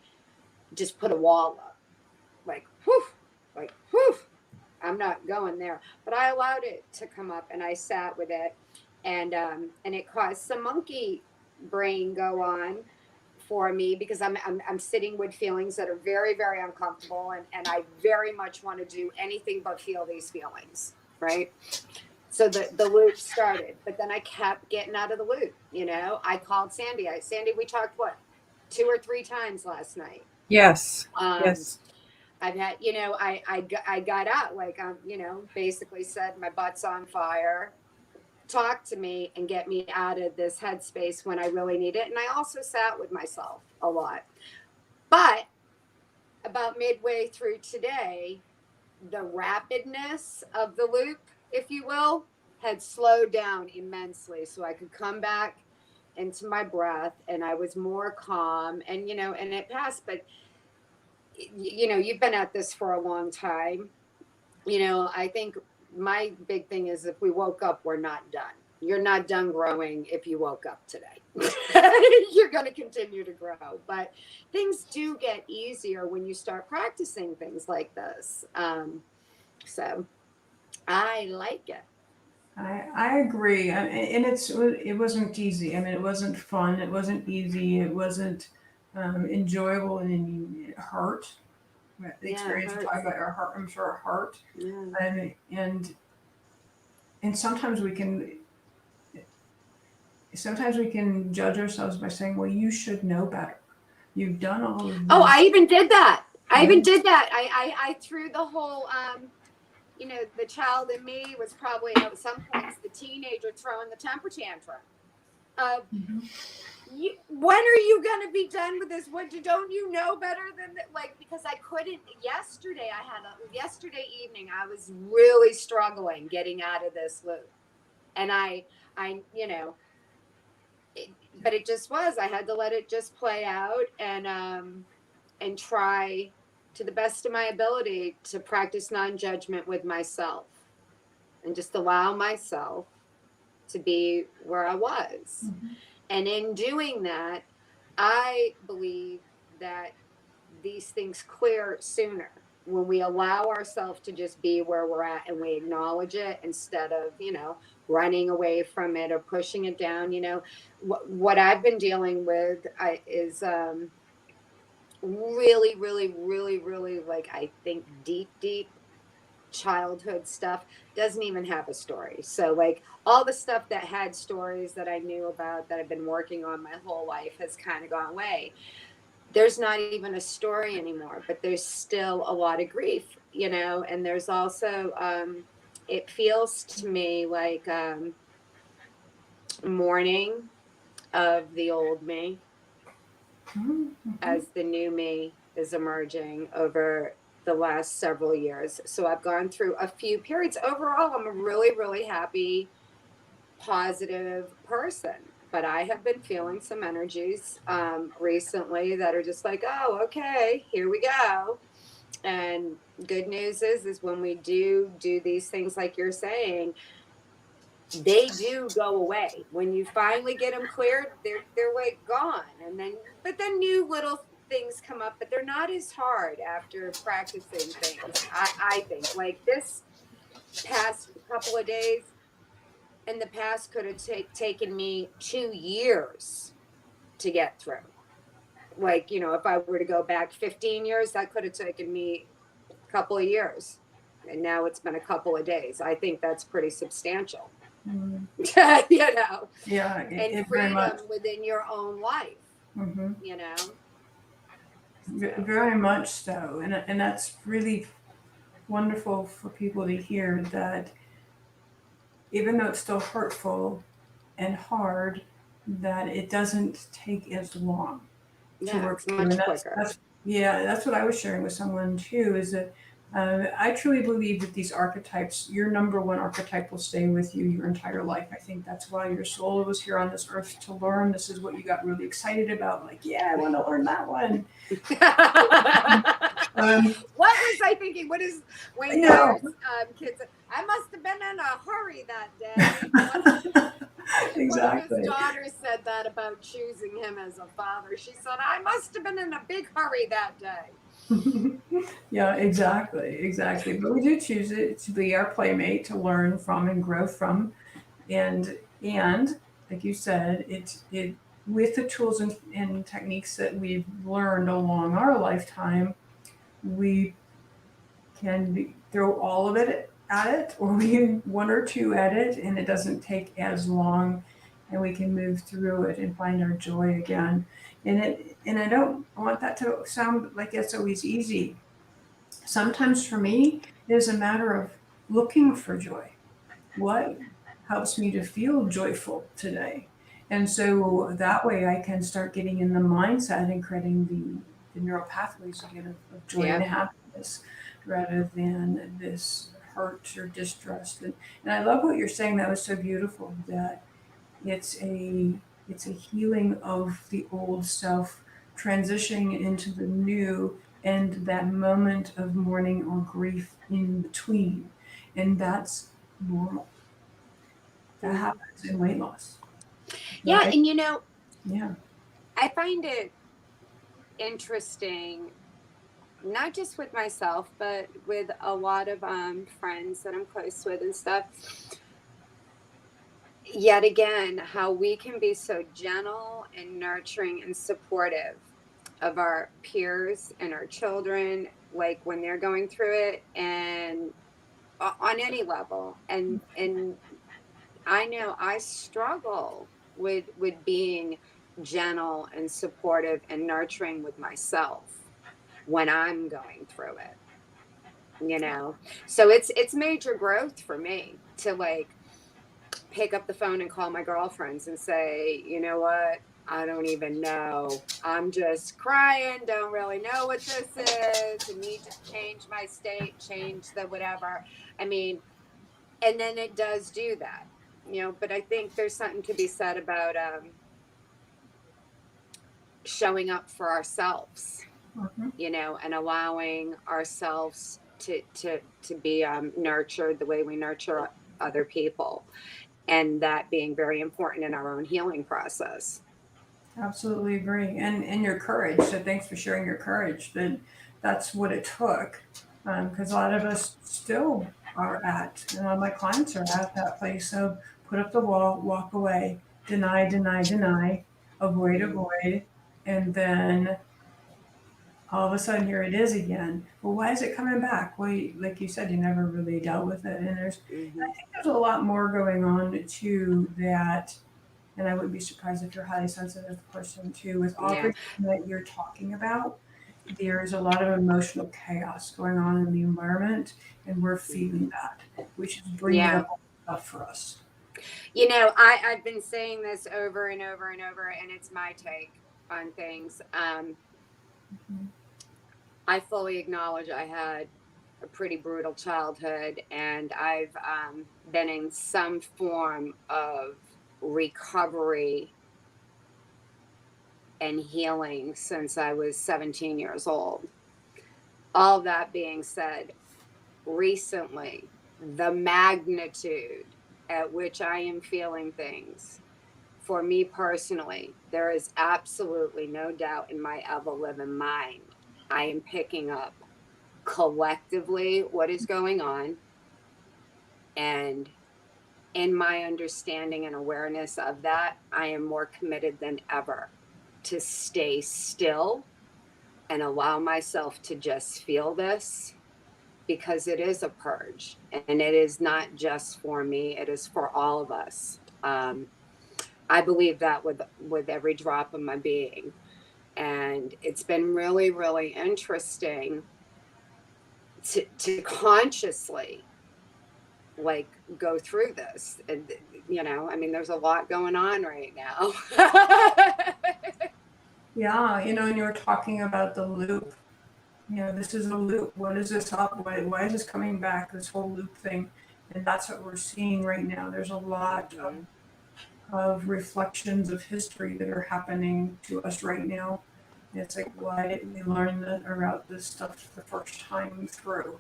just put a wall up, whew, I'm not going there. But I allowed it to come up, and I sat with it, and it caused some monkey brain go on for me, because I'm sitting with feelings that are very, very uncomfortable, and I very much want to do anything but feel these feelings, right? So the loop started, but then I kept getting out of the loop. I called Sandy. Sandy, we talked 2 or 3 times last night. Yes. Yes. I've had, I got out, basically said my butt's on fire. Talk to me and get me out of this headspace when I really need it. And I also sat with myself a lot. But about midway through today, the rapidness of the loop, if you will, had slowed down immensely. So I could come back into my breath, and I was more calm, and, and it passed. But, you've been at this for a long time. I think my big thing is, if we woke up, we're not done. You're not done growing if you woke up today. You're going to continue to grow. But things do get easier when you start practicing things like this. So I like it. I agree. And it wasn't easy. I mean, it wasn't fun. It wasn't easy. It wasn't enjoyable, and it hurt. The experience of talking about our heart, I'm sure it hurt. Yeah. And sometimes we can judge ourselves by saying, well, you should know better. You've done all of this. Oh, I even did that. I threw the whole, the child in me was probably at some points the teenager throwing the temper tantrum. When are you going to be done with this? Don't you know better than that? Because I couldn't. Yesterday evening, I was really struggling getting out of this loop, and but it just was. I had to let it just play out, and and try to the best of my ability to practice non-judgment with myself and just allow myself to be where I was. Mm-hmm. And in doing that, I believe that these things clear sooner when we allow ourselves to just be where we're at and we acknowledge it instead of, running away from it or pushing it down. What I've been dealing with is really, really, really, really, like, I think deep childhood stuff doesn't even have a story. So like all the stuff that had stories that I knew about that I've been working on my whole life has kind of gone away. There's not even a story anymore, but there's still a lot of grief, and there's also it feels to me like mourning of the old me as the new me is emerging over the last several years. So I've gone through a few periods. Overall, I'm a really, really happy, positive person. But I have been feeling some energies recently that are just like, oh, okay, here we go. And good news is when we do these things like you're saying, they do go away. When you finally get them cleared, they're like gone. But then new little things come up, but they're not as hard after practicing things. I think like this past couple of days in the past could have taken me 2 years to get through. Like, if I were to go back 15 years, that could have taken me a couple of years. And now it's been a couple of days. I think that's pretty substantial. Mm-hmm. Yeah, and freedom within your own life. Mm-hmm. Very much so, and that's really wonderful for people to hear, that even though it's still hurtful and hard, that it doesn't take as long to work through. Much quicker. That's what I was sharing with someone too, is that I truly believe that these archetypes, your number one archetype will stay with you your entire life. I think that's why your soul was here on this earth to learn. This is what you got really excited about. Like, yeah, I want to learn that one. What was I thinking? What is Wayne kids? I must have been in a hurry that day. Exactly. One of his daughters said that about choosing him as a father. She said, I must have been in a big hurry that day. Yeah, exactly. But we do choose it to be our playmate, to learn from and grow from, and like you said, it with the tools and techniques that we've learned along our lifetime, we can throw all of it at it, or we can one or two at it, and it doesn't take as long, and we can move through it and find our joy again. And I don't want that to sound like it's always easy. Sometimes for me, it is a matter of looking for joy. What helps me to feel joyful today? And so that way I can start getting in the mindset and creating the neural pathways again of joy and happiness, rather than this hurt or distrust. And I love what you're saying. That was so beautiful, that it's a healing of the old self, transitioning into the new, and that moment of mourning or grief in between. And that's normal. That happens in weight loss. Yeah, right? And yeah, I find it interesting, not just with myself, but with a lot of friends that I'm close with and stuff. Yet again, how we can be so gentle and nurturing and supportive of our peers and our children, like when they're going through it, and on any level. And I know I struggle with being gentle and supportive and nurturing with myself when I'm going through it. So it's major growth for me to like pick up the phone and call my girlfriends and say, you know what, I don't even know, I'm just crying, don't really know what this is, I need to change my state, change the whatever. I mean, and then it does do that, but I think there's something to be said about showing up for ourselves you know, and allowing ourselves to be nurtured the way we nurture other people, and that being very important in our own healing process. Absolutely agree. And your courage. So thanks for sharing your courage. That's what it took. Because a lot of us still are at, and a lot of my clients are at that place of put up the wall, walk away, deny, deny, deny, avoid, avoid. And then all of a sudden here it is again. Well, why is it coming back? Well, like you said, you never really dealt with it. And I think there's a lot more going on to that. And I wouldn't be surprised if you're a highly sensitive person too. With all everything that you're talking about, there's a lot of emotional chaos going on in the environment, and we're feeling that, which is bringing up stuff for us. You know, I've been saying this over and over and over, and it's my take on things. I fully acknowledge I had a pretty brutal childhood, and I've been in some form of recovery and healing since I was 17 years old. All that being said, recently, the magnitude at which I am feeling things, for me personally, there is absolutely no doubt in my ever living mind. I am picking up collectively what is going on, and in my understanding and awareness of that, I am more committed than ever to stay still and allow myself to just feel this, because it is a purge, and it is not just for me, it is for all of us. I believe that with every drop of my being, and it's been really, really interesting to consciously like go through this. And you know, I mean, there's a lot going on right now. Yeah, you know, and you were talking about the loop. You know, this is a loop. What is this up? Why is this coming back? This whole loop thing. And that's what we're seeing right now. There's a lot of reflections of history that are happening to us right now. And it's like, why didn't we learn that about this stuff the first time through?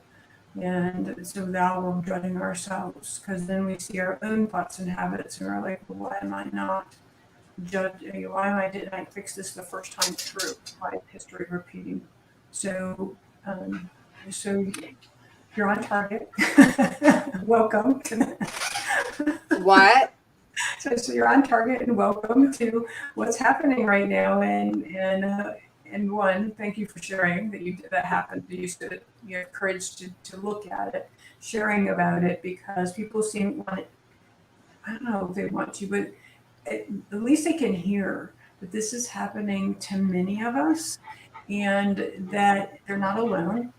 And so now we're judging ourselves, because then we see our own thoughts and habits and we're like, well, why am I not judging? Didn't I fix this the first time through? Why is history repeating? So, so you're on target. Welcome. What? So you're on target, and welcome to what's happening right now. And one, thank you for sharing that happened. You have courage to look at it, sharing about it, because people want it. I don't know if they want to, but at least they can hear that this is happening to many of us, and that they're not alone.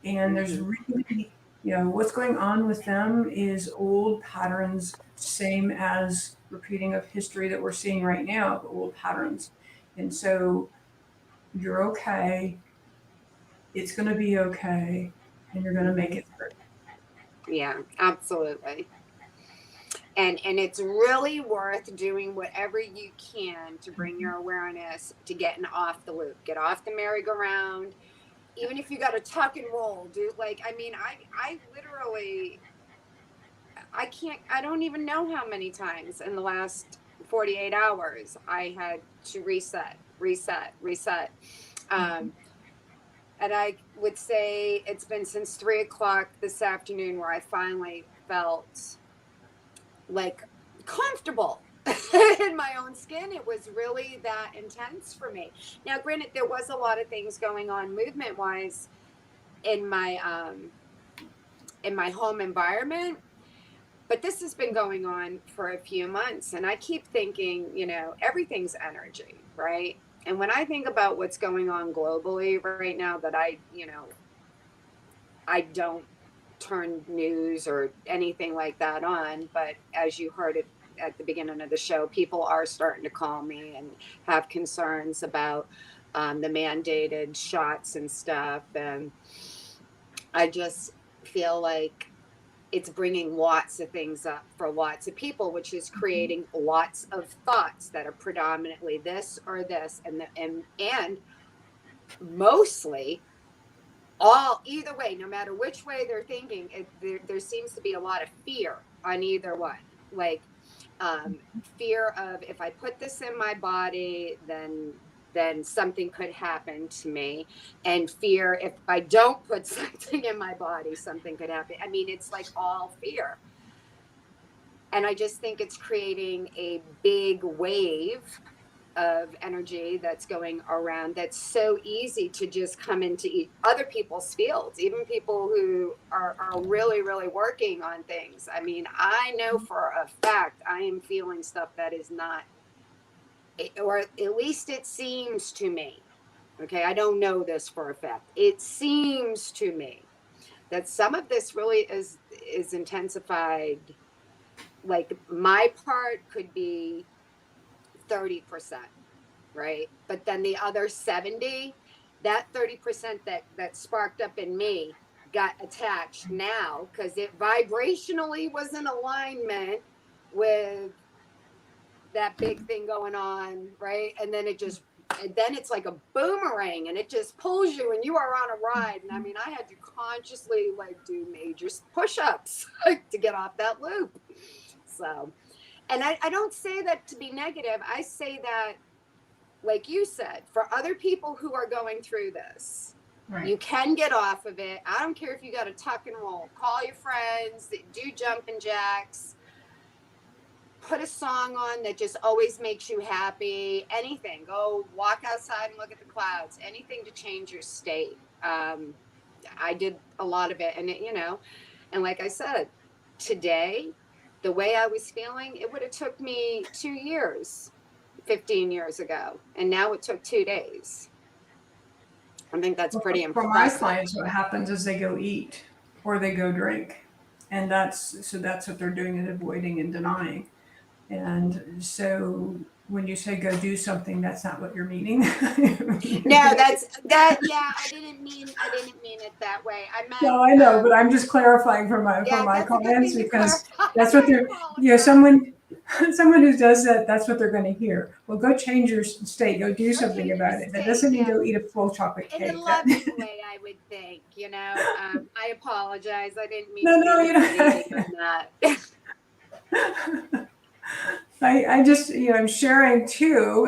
And there's really, what's going on with them is old patterns, same as repeating of history that we're seeing right now, the old patterns. And so you're okay. It's going to be okay. And you're going to make it through. Yeah, absolutely. And it's really worth doing whatever you can to bring your awareness to getting off the loop, get off the merry-go-round. Even if you got to tuck and roll, dude. Like, I mean, I literally, I don't even know how many times in the last 48 hours I had to reset. And I would say it's been since 3 o'clock this afternoon where I finally felt like comfortable in my own skin. It was really that intense for me. Now, granted, there was a lot of things going on movement wise in my home environment, but this has been going on for a few months, and I keep thinking, everything's energy, right? And when I think about what's going on globally right now, that I don't turn news or anything like that on, but as you heard it at the beginning of the show, people are starting to call me and have concerns about the mandated shots and stuff. And I just feel like it's bringing lots of things up for lots of people, which is creating lots of thoughts that are predominantly this or this, and mostly either way, no matter which way they're thinking, there seems to be a lot of fear on either one. Like fear of, if I put this in my body, then something could happen to me, and fear if I don't put something in my body, something could happen. I mean, it's like all fear. And I just think it's creating a big wave of energy that's going around, that's so easy to just come into other people's fields, even people who are really, really working on things. I mean, I know for a fact I am feeling stuff that is not, or at least it seems to me. Okay, I don't know this for a fact. It seems to me that some of this really is intensified. Like my part could be 30%, right? But then the other 70, that 30% that sparked up in me got attached now because it vibrationally was in alignment with that big thing going on, right? And then it's like a boomerang, and it just pulls you, and you are on a ride. And I mean, I had to consciously like do major push-ups to get off that loop. So, and I don't say that to be negative. I say that, like you said, for other people who are going through this, right, you can get off of it. I don't care if you got to tuck and roll, call your friends, do jumping jacks, put a song on that just always makes you happy, anything. Go walk outside and look at the clouds, anything to change your state. I did a lot of it, and and like I said, today, the way I was feeling, it would have took me 2 years 15 years ago, and now it took 2 days. I think that's pretty impressive. For my clients, what happens is they go eat or they go drink, and that's what they're doing, is avoiding and denying. And so when you say go do something, that's not what you're meaning. No, yeah, I didn't mean it that way. I meant, no, I know, but I'm just clarifying for my clients, because that's what they're, someone who does that, that's what they're going to hear. Well, go change your state, go do something about it. That doesn't mean go eat a full chocolate cake. In a loving way, I would think, I apologize. I didn't mean you don't. I just, I'm sharing too,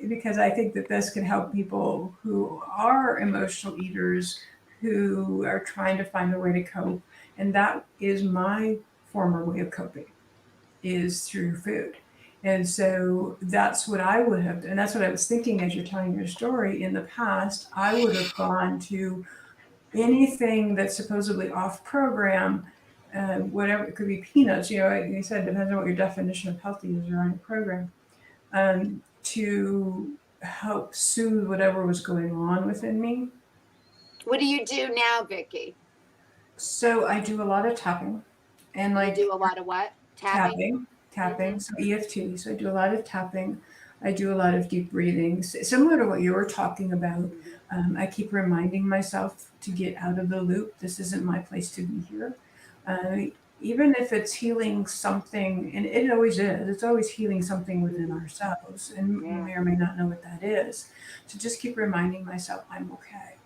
because I think that this can help people who are emotional eaters, who are trying to find a way to cope. And that is my former way of coping, is through food. And so that's what I would have, and that's what I was thinking as you're telling your story. In the past, I would have gone to anything that's supposedly off program, whatever, it could be peanuts, like you said, depends on what your definition of healthy is, you're on a program, to help soothe whatever was going on within me. What do you do now, Vickie? So I do a lot of tapping, and you do a lot of what? Tapping. Mm-hmm. So EFT. So I do a lot of tapping. I do a lot of deep breathing, similar to what you were talking about. I keep reminding myself to get out of the loop. This isn't my place to be here. Even if it's healing something, and it always is, it's always healing something within ourselves, and we may or may not know what that is. So just keep reminding myself, I'm okay,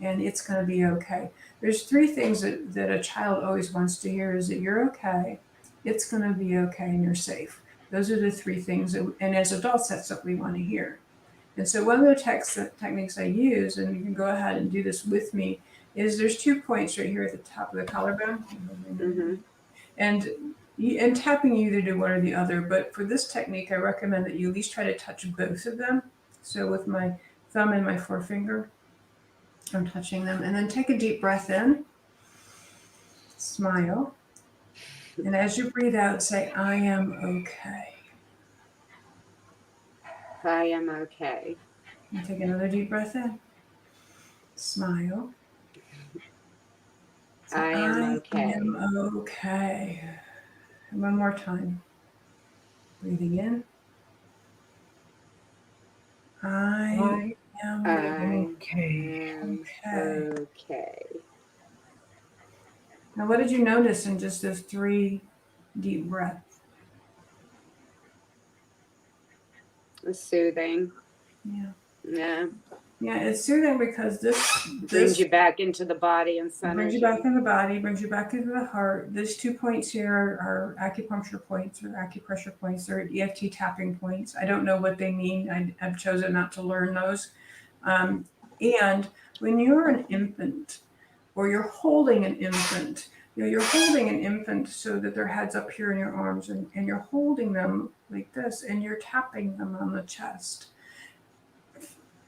and it's going to be okay. There's 3 things that a child always wants to hear, is that you're okay, it's going to be okay, and you're safe. Those are the 3 things that, and as adults, that's what we want to hear. And so one of the techniques I use, and you can go ahead and do this with me, is there's 2 points right here at the top of the collarbone. Mm-hmm. And tapping, you either do one or the other, but for this technique, I recommend that you at least try to touch both of them. So with my thumb and my forefinger, I'm touching them, and then take a deep breath in, smile, and as you breathe out, say, I am okay. I am okay. And take another deep breath in, smile. I am okay. I am okay. And one more time. Breathing in. I am okay. Okay. Now, what did you notice in just those 3 deep breaths? It's soothing. Yeah. Yeah. Yeah, it's soothing because this brings you back into the body and centers brings you back in the body, brings you back into the heart. These 2 points here are acupuncture points or acupressure points. They're EFT tapping points. I don't know what they mean. I've chosen not to learn those. And when you're an infant or you're holding an infant, you're holding an infant so that their head's up here in your arms and you're holding them like this and you're tapping them on the chest.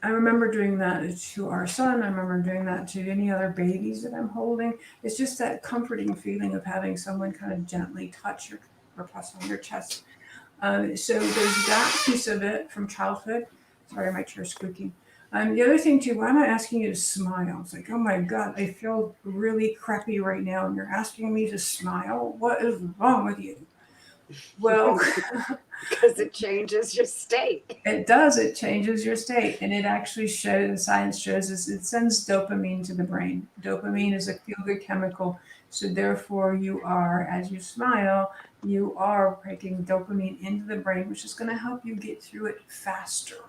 I remember doing that to our son. I remember doing that to any other babies that I'm holding. It's just that comforting feeling of having someone kind of gently touch or press on your chest. So there's that piece of it from childhood. Sorry, my chair's squeaking. The other thing too, why am I asking you to smile? It's like, oh my God, I feel really crappy right now and you're asking me to smile? What is wrong with you? Well, because it changes your state. It does. It changes your state. And it actually shows, science shows us, it sends dopamine to the brain. Dopamine is a feel-good chemical. So therefore you are, as you smile, you are breaking dopamine into the brain, which is going to help you get through it faster.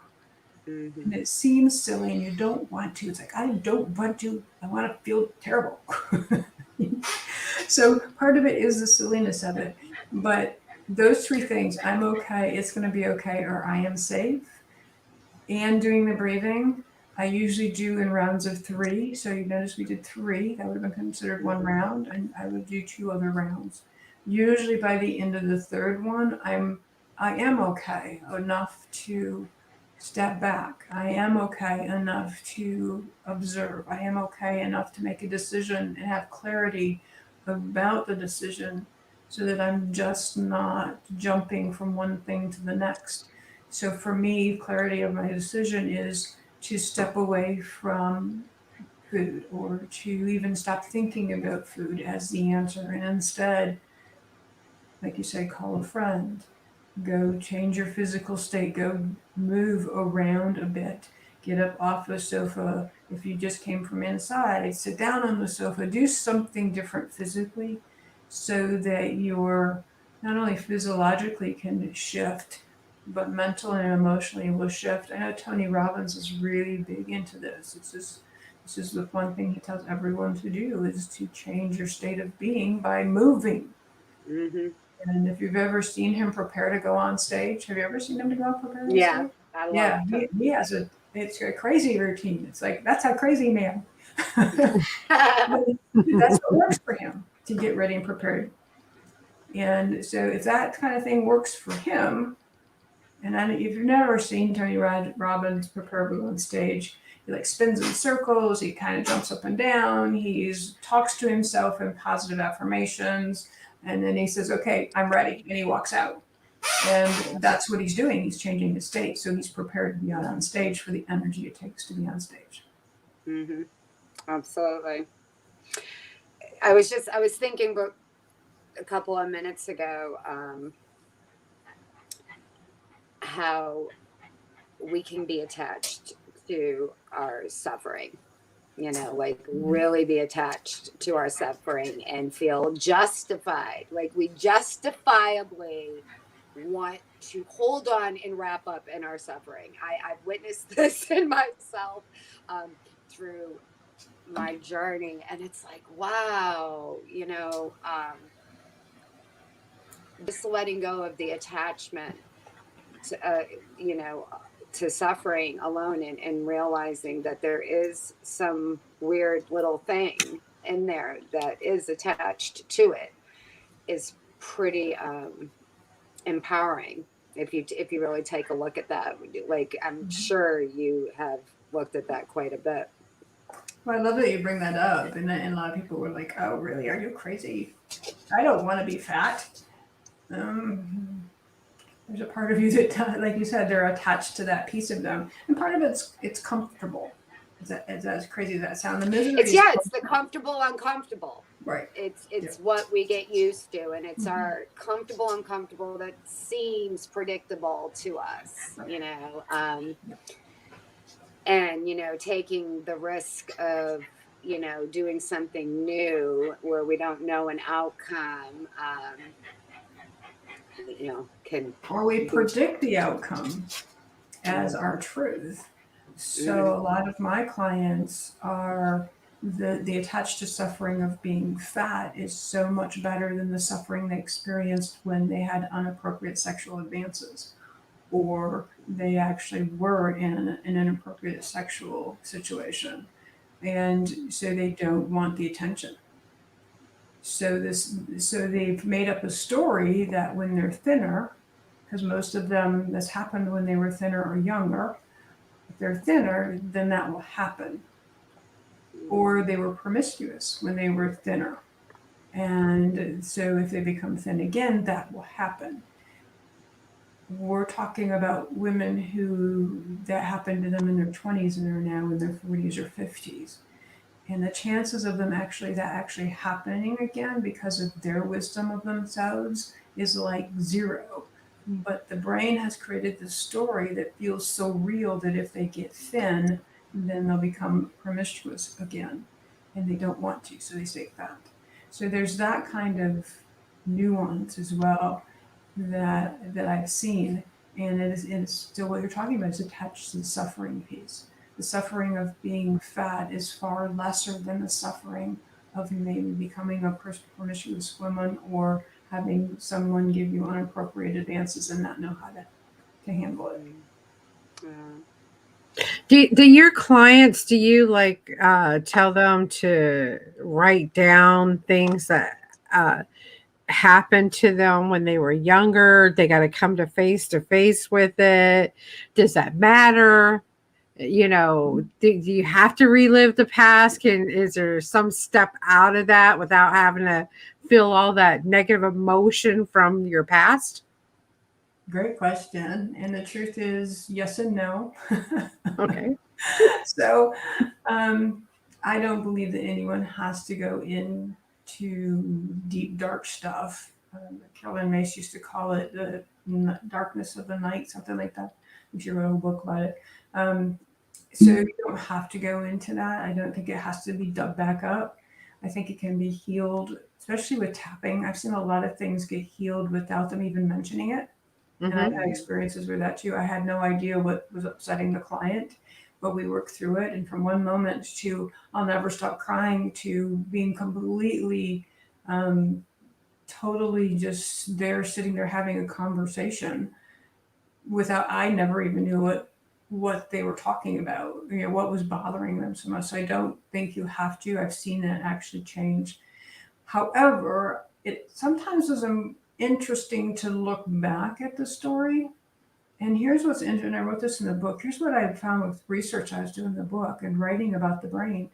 Mm-hmm. And it seems silly and you don't want to. It's like, I don't want to. I want to feel terrible. So part of it is the silliness of it. But those 3 things, I'm okay, it's going to be okay, or I am safe, and doing the breathing, I usually do in rounds of 3. So you notice we did 3. That would have been considered 1 round, and I would do 2 other rounds. Usually by the end of the 3rd one, I am okay enough to step back. I am okay enough to observe. I am okay enough to make a decision and have clarity about the decision so that I'm just not jumping from one thing to the next. So for me, clarity of my decision is to step away from food or to even stop thinking about food as the answer. And instead, like you say, call a friend, go change your physical state, go move around a bit, get up off the sofa. If you just came from inside, sit down on the sofa, do something different physically so that you're not only physiologically can shift, but mentally and emotionally will shift. I know Tony Robbins is really big into this. This is the one thing he tells everyone to do is to change your state of being by moving. Mm-hmm. And if you've ever seen him prepare to go on stage, have you ever seen him to go prepare on stage? I love it. He has it's a crazy routine. It's like, that's a crazy man. That's what works for him to get ready and prepared. And so if that kind of thing works for him, and if you've never seen Tony Robbins prepare to go on stage, he like spins in circles, he kind of jumps up and down, he talks to himself in positive affirmations, and then he says, okay, I'm ready, and he walks out. And that's what he's doing. He's changing his state, so he's prepared to be on stage for the energy it takes to be on stage. Mm-hmm. Absolutely. I was thinking about a couple of minutes ago how we can be attached to our suffering, like really be attached to our suffering and feel justified, like we justifiably want to hold on and wrap up in our suffering. I've witnessed this in myself through my journey, and it's like, wow, just letting go of the attachment to, to suffering alone, and realizing that there is some weird little thing in there that is attached to it is pretty empowering if you really take a look at that. Like, I'm sure you have looked at that quite a bit. Well, I love that you bring that up, and a lot of people were like, oh really, are you crazy? I don't want to be fat. There's a part of you that, like you said, they're attached to that piece of them, and part of it's comfortable. Is that as crazy as that sounds? The misery it's the comfortable uncomfortable. Right. It's what we get used to, and it's our comfortable uncomfortable that seems predictable to us. Right. And taking the risk of doing something new where we don't know an outcome. Or we predict the outcome as our truth. So a lot of my clients are the attached to suffering of being fat is so much better than the suffering they experienced when they had inappropriate sexual advances, or they actually were in an inappropriate sexual situation. And so they don't want the attention. So they've made up a story that when they're thinner, because most of them, this happened when they were thinner or younger, if they're thinner, then that will happen. Or they were promiscuous when they were thinner. And so if they become thin again, that will happen. We're talking about women who that happened to them in their 20s and are now in their 40s or 50s. And the chances of them actually happening again because of their wisdom of themselves is like zero. But the brain has created this story that feels so real that if they get thin, then they'll become promiscuous again. And they don't want to, so they stay fat. So there's that kind of nuance as well that I've seen. And it's still what you're talking about is attached to the suffering piece. The suffering of being fat is far lesser than the suffering of maybe becoming a promiscuous woman or having someone give you inappropriate advances and not know how to handle it. Do your clients, do you like tell them to write down things that happened to them when they were younger? They got to come to face with it. Does that matter? You know, do you have to relive the past? Is there some step out of that without having to feel all that negative emotion from your past? Great question. And the truth is yes and no. Okay. So I don't believe that anyone has to go into deep, dark stuff. Carolyn Mace used to call it the darkness of the night, something like that. She wrote a book about it. So you don't have to go into that. I don't think it has to be dug back up. I think it can be healed, especially with tapping. I've seen a lot of things get healed without them even mentioning it. And I've had experiences with that too. I had no idea what was upsetting the client, but we worked through it. And from one moment to I'll never stop crying to being completely, totally just there sitting there having a conversation without, I never even knew what they were talking about, what was bothering them so much. So I don't think you have to. I've seen it actually change. However, it sometimes is interesting to look back at the story. And here's what's interesting. I wrote this in the book. Here's what I found with research I was doing in the book and writing about the brain.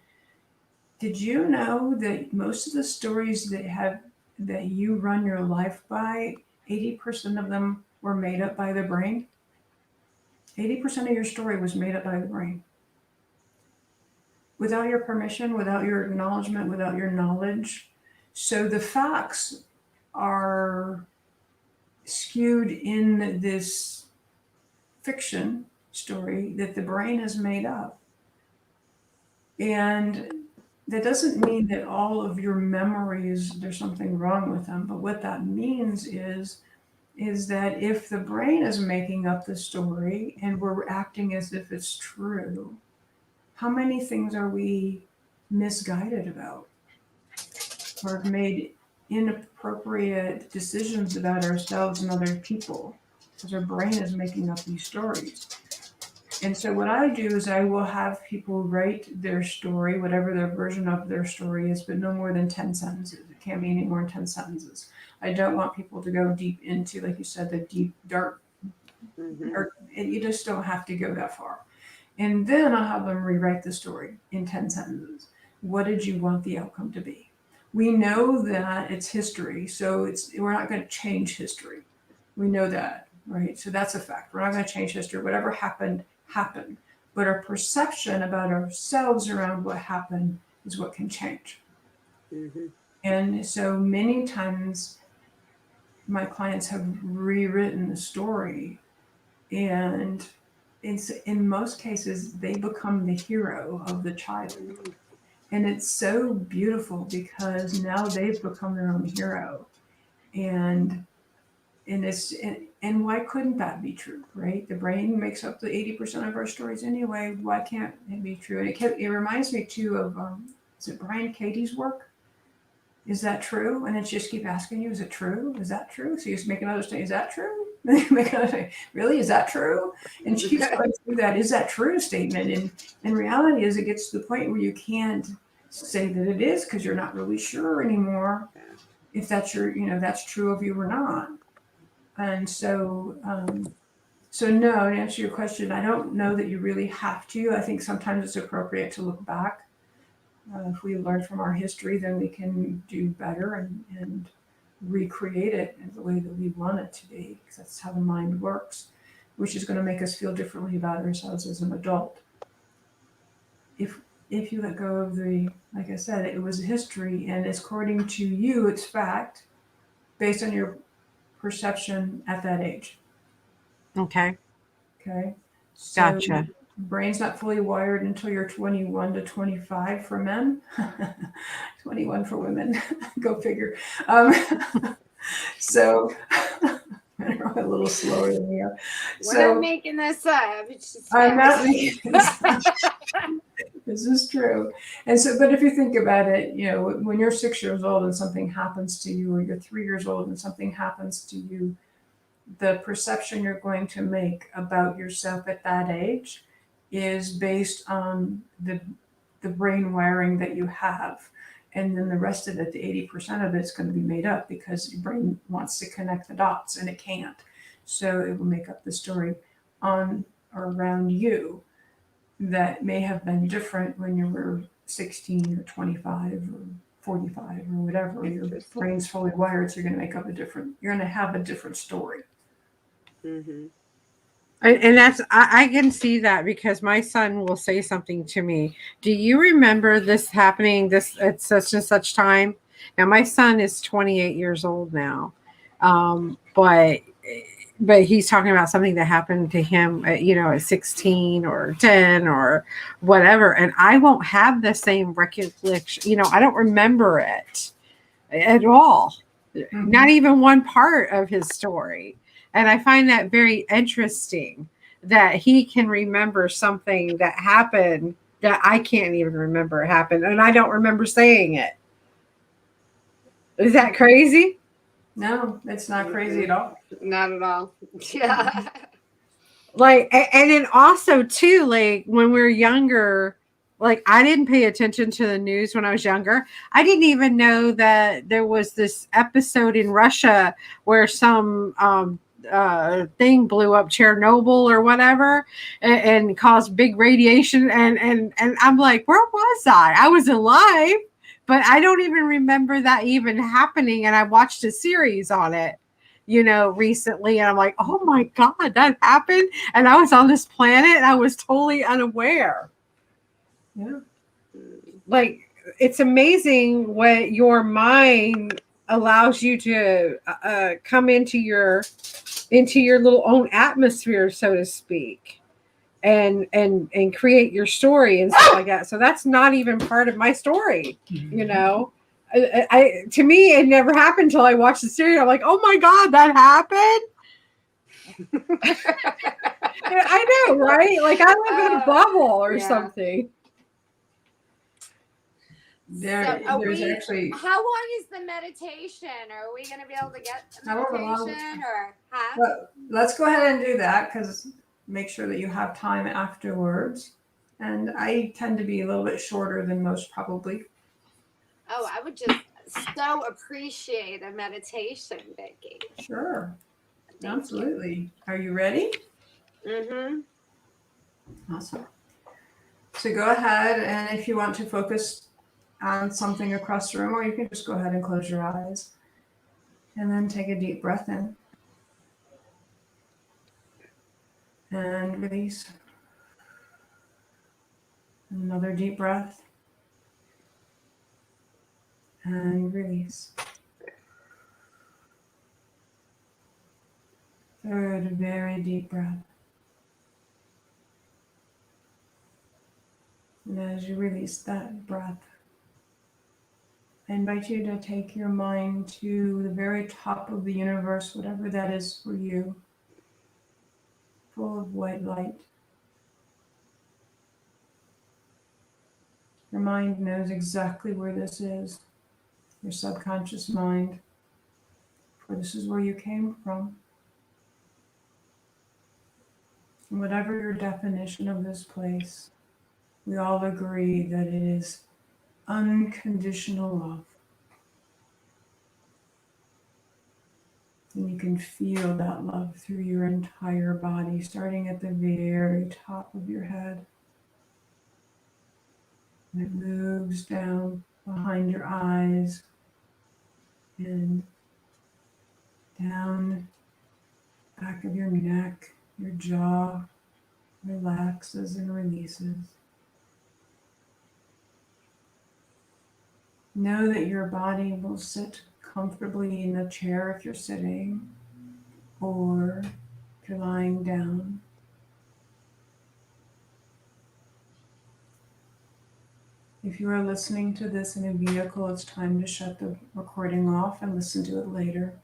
Did you know that most of the stories that you run your life by, 80% of them were made up by the brain? 80% of your story was made up by the brain. Without your permission, without your acknowledgement, without your knowledge. So the facts are skewed in this fiction story that the brain has made up. And that doesn't mean that all of your memories, there's something wrong with them. But what that means is that if the brain is making up the story and we're acting as if it's true, how many things are we misguided about or have made inappropriate decisions about ourselves and other people because our brain is making up these stories? And so what I do is I will have people write their story, whatever their version of their story is, but no more than 10 sentences. It can't be any more than 10 sentences. I don't want people to go deep into, like you said, the deep, dark, you just don't have to go that far. And then I'll have them rewrite the story in 10 sentences. What did you want the outcome to be? We know that it's history, so we're not going to change history. We know that, right? So that's a fact. We're not going to change history. Whatever happened, happened. But our perception about ourselves around what happened is what can change. And so many times my clients have rewritten the story, and in most cases they become the hero of the child. And it's so beautiful because now they've become their own hero. And and why couldn't that be true, right? The brain makes up the 80% of our stories anyway. Why can't it be true? And it reminds me too of is it Brian Katie's work? Is that true? And then she just keep asking you, is it true? Is that true? So you just make another statement, is that true? Make another statement, really? Is that true? And she keeps going through that, is that true statement? And reality is it gets to the point where you can't say that it is because you're not really sure anymore if that's that's true of you or not. And so, no, to answer your question, I don't know that you really have to. I think sometimes it's appropriate to look back. If we learn from our history, then we can do better and recreate it in the way that we want it to be, because that's how the mind works, which is going to make us feel differently about ourselves as an adult. If you let go of like I said, it was history, and according to you, it's fact based on your perception at that age. Okay. So Gotcha. Brain's not fully wired until you're 21 to 25 for men, 21 for women. Go figure. So I'm a little slower than you. We're not making this up. I'm not making this up. This is true. And so, but if you think about it, when you're 6 years old and something happens to you, or you're 3 years old and something happens to you, the perception you're going to make about yourself at that age is based on the brain wiring that you have. And then the rest of it, the 80% of it's going to be made up because your brain wants to connect the dots and it can't. So it will make up the story on or around you that may have been different when you were 16 or 25 or 45 or whatever. Your brain's fully wired, so you're going to you're going to have a different story. Mm-hmm. And I can see that because my son will say something to me. Do you remember this happening this at such and such time? Now my son is 28 years old now, but he's talking about something that happened to him, at 16 or 10 or whatever, and I won't have the same recollection. I don't remember it at all, not even one part of his story. And I find that very interesting that he can remember something that happened that I can't even remember happened, and I don't remember saying it. Is that crazy? No, it's not crazy at all. Not at all. Yeah. And then also too, like when we were younger, like I didn't pay attention to the news when I was younger. I didn't even know that there was this episode in Russia where some thing blew up, Chernobyl or whatever, and caused big radiation. And I'm like, where was I? I was alive, but I don't even remember that even happening. And I watched a series on it, recently, and I'm like, oh my God, that happened. And I was on this planet and I was totally unaware. Yeah. Like, it's amazing what your mind allows you to come into your little own atmosphere, so to speak, and create your story and stuff like that. So that's not even part of my story, I to me, it never happened until I watched the series. I'm like, oh my God, that happened. I know, right? Like I live in a bubble or something. There's actually. How long is the meditation? Are we going to be able to get the meditation or half? Well, let's go ahead and do that, because make sure that you have time afterwards. And I tend to be a little bit shorter than most, probably. Oh, I would just so appreciate a meditation, Vickie. Sure. Absolutely. Are you ready? Mm-hmm. Awesome. So go ahead, and if you want to focus on something across the room, or you can just go ahead and close your eyes. And then take a deep breath in. And release. Another deep breath. And release. Third, very deep breath. And as you release that breath, I invite you to take your mind to the very top of the universe, whatever that is for you, full of white light. Your mind knows exactly where this is, your subconscious mind, for this is where you came from. And whatever your definition of this place, we all agree that it is unconditional love. And you can feel that love through your entire body, starting at the very top of your head. And it moves down behind your eyes and down back of your neck, your jaw relaxes and releases. Know that your body will sit comfortably in a chair if you're sitting, or if you're lying down. If you are listening to this in a vehicle, it's time to shut the recording off and listen to it later.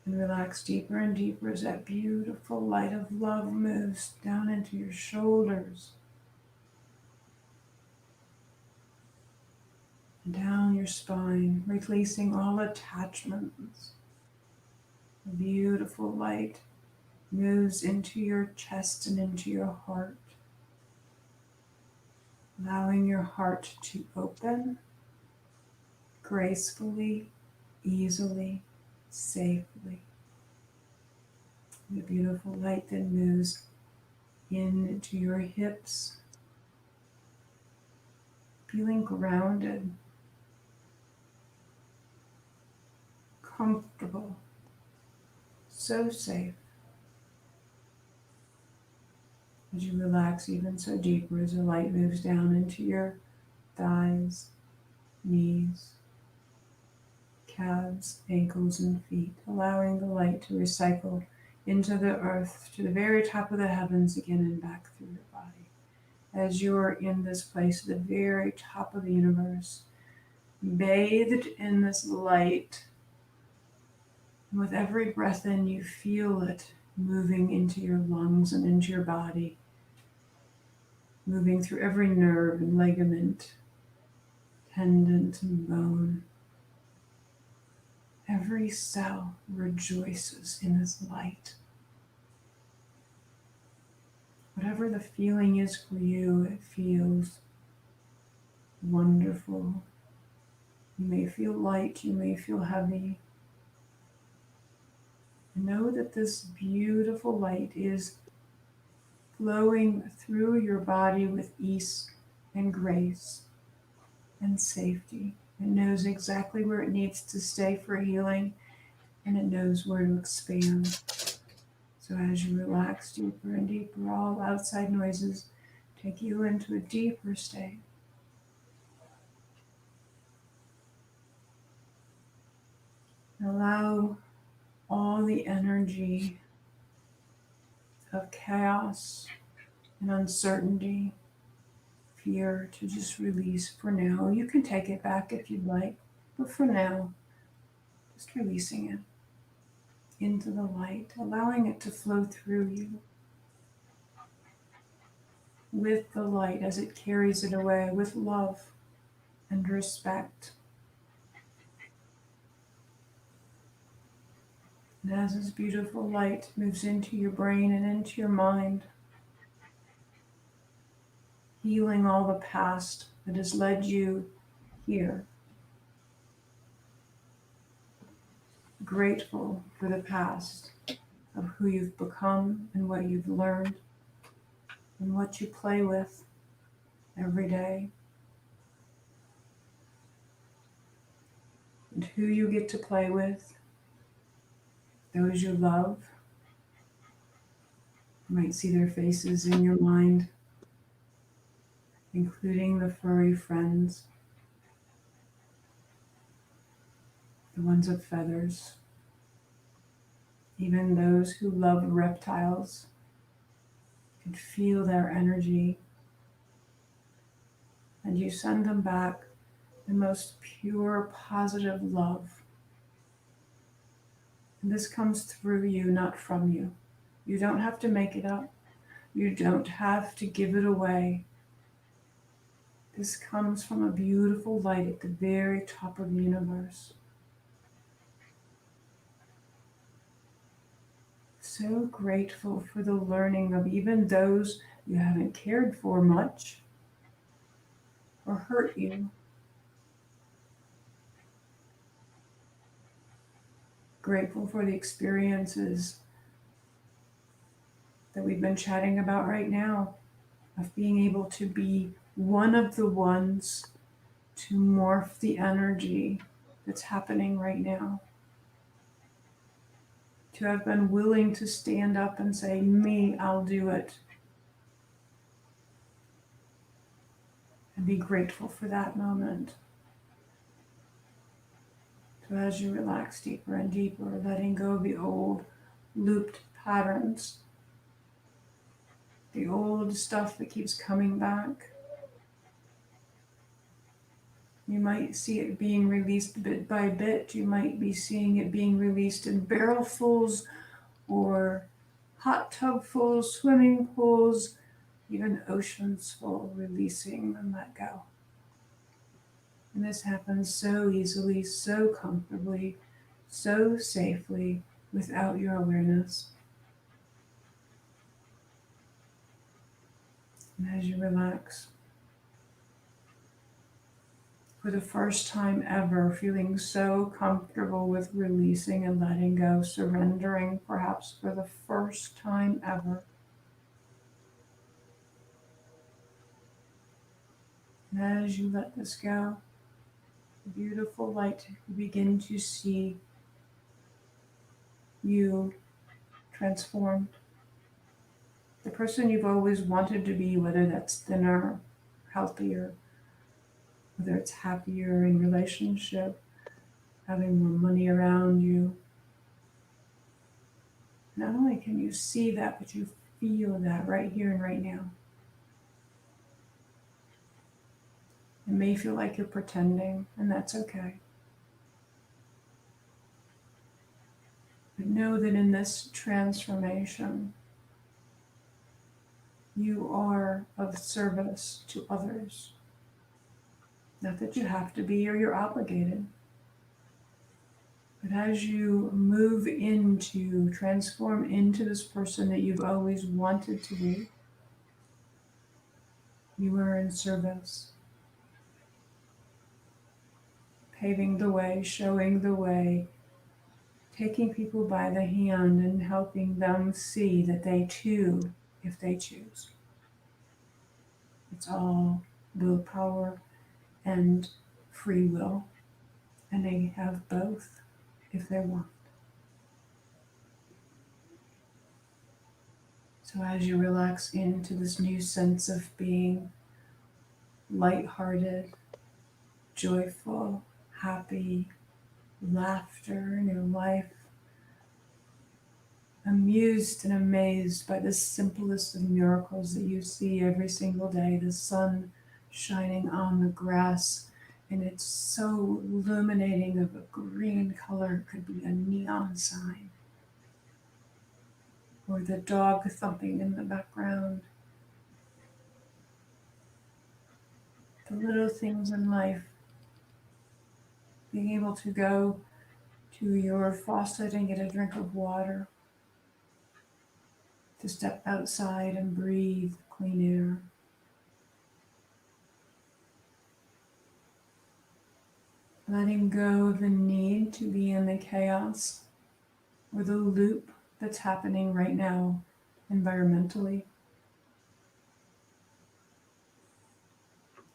And relax deeper and deeper as that beautiful light of love moves down into your shoulders, and down your spine, releasing all attachments. The beautiful light moves into your chest and into your heart, allowing your heart to open gracefully, easily, safely. The beautiful light then moves into your hips, feeling grounded, comfortable, so safe. As you relax even so deeper, as the light moves down into your thighs, knees, calves, ankles, and feet, allowing the light to recycle into the earth, to the very top of the heavens again and back through your body. As you are in this place, the very top of the universe, bathed in this light, and with every breath in, you feel it moving into your lungs and into your body, moving through every nerve and ligament, tendon and bone. Every cell rejoices in this light. Whatever the feeling is for you, it feels wonderful. You may feel light, you may feel heavy. Know that this beautiful light is flowing through your body with ease and grace and safety. It knows exactly where it needs to stay for healing, and it knows where to expand. So as you relax deeper and deeper, all outside noises take you into a deeper state. Allow all the energy of chaos and uncertainty, fear to just release for now. You can take it back if you'd like, but for now, just releasing it into the light, allowing it to flow through you with the light as it carries it away, with love and respect. And as this beautiful light moves into your brain and into your mind, healing all the past that has led you here. Grateful for the past of who you've become and what you've learned and what you play with every day, and who you get to play with, those you love. You might see their faces in your mind, including the furry friends, the ones of feathers, even those who love reptiles. You can feel their energy and you send them back the most pure, positive love. And this comes through you, not from you. You don't have to make it up. You don't have to give it away. This comes from a beautiful light at the very top of the universe. So grateful for the learning of even those you haven't cared for much or hurt you. Grateful for the experiences that we've been chatting about right now, of being able to be one of the ones to morph the energy that's happening right now. To have been willing to stand up and say, me, I'll do it. And be grateful for that moment. So as you relax deeper and deeper, letting go of the old looped patterns, the old stuff that keeps coming back. You might see it being released bit by bit. You might be seeing it being released in barrelfuls or hot tubfuls, swimming pools, even oceans full, releasing and let go. And this happens so easily, so comfortably, so safely, without your awareness. And as you relax, for the first time ever, feeling so comfortable with releasing and letting go, surrendering perhaps for the first time ever. And as you let this go, the beautiful light, you begin to see you transformed. The person you've always wanted to be, whether that's thinner, healthier, whether it's happier in relationship, having more money around you. Not only can you see that, but you feel that right here and right now. It may feel like you're pretending, and that's okay. But know that in this transformation, you are of service to others. Not that you have to be or you're obligated. But as you move into, transform into this person that you've always wanted to be, you are in service. Paving the way, showing the way, taking people by the hand and helping them see that they too, if they choose. It's all willpower and free will, and they have both if they want. So as you relax into this new sense of being lighthearted, joyful, happy, laughter in your life, amused and amazed by the simplest of miracles that you see every single day, the sun shining on the grass, and it's so illuminating of a green color, it could be a neon sign, or the dog thumping in the background. The little things in life, being able to go to your faucet and get a drink of water, to step outside and breathe clean air. Letting go of the need to be in the chaos or the loop that's happening right now environmentally.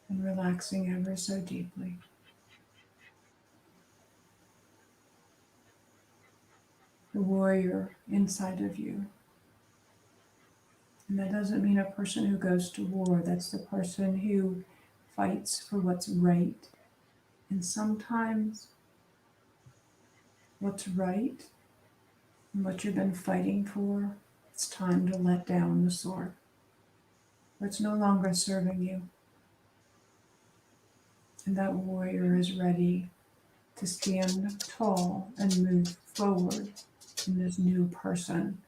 And relaxing ever so deeply. The warrior inside of you. And that doesn't mean a person who goes to war. That's the person who fights for what's right. And sometimes what's right and what you've been fighting for, it's time to let down the sword. Or it's no longer serving you. And that warrior is ready to stand tall and move forward in this new person,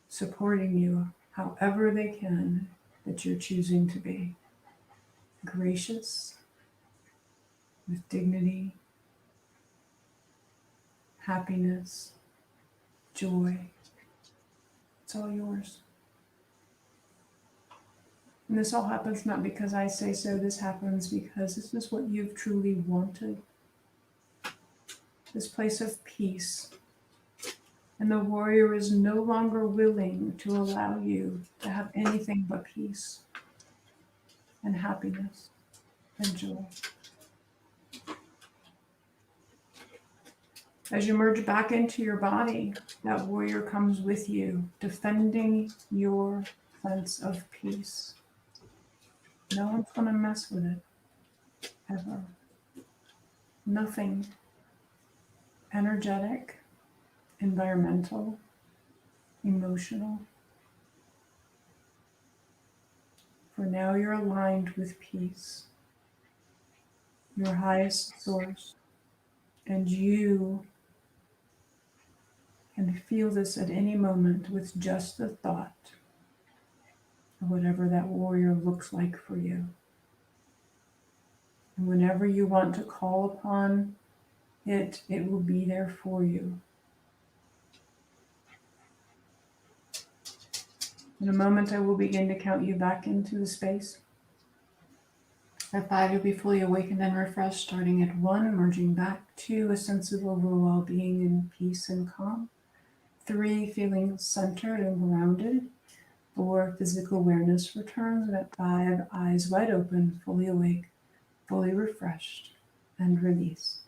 supporting you however they can that you're choosing to be. Gracious, with dignity, happiness, joy. It's all yours. And this all happens not because I say so, this happens because this is what you've truly wanted. This place of peace. And the warrior is no longer willing to allow you to have anything but peace and happiness and joy. As you merge back into your body, that warrior comes with you, defending your sense of peace. No one's going to mess with it, ever. Nothing energetic, environmental, emotional. For now you're aligned with peace, your highest source, and you can feel this at any moment with just the thought of whatever that warrior looks like for you. And whenever you want to call upon it, it will be there for you. In a moment, I will begin to count you back into the space. At 5, you'll be fully awakened and refreshed, starting at 1, merging back to a sense of overall well-being and peace and calm. 3, feeling centered and grounded. 4, physical awareness returns. And at 5, eyes wide open, fully awake, fully refreshed, and released.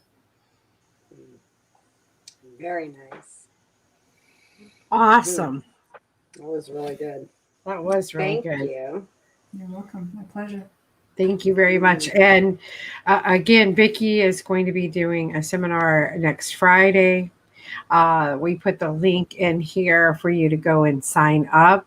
Very nice. Awesome. That was really good. That was really good. Thank you. You're welcome. My pleasure. Thank you very much. And again, Vickie is going to be doing a seminar next Friday. We put the link in here for you to go and sign up.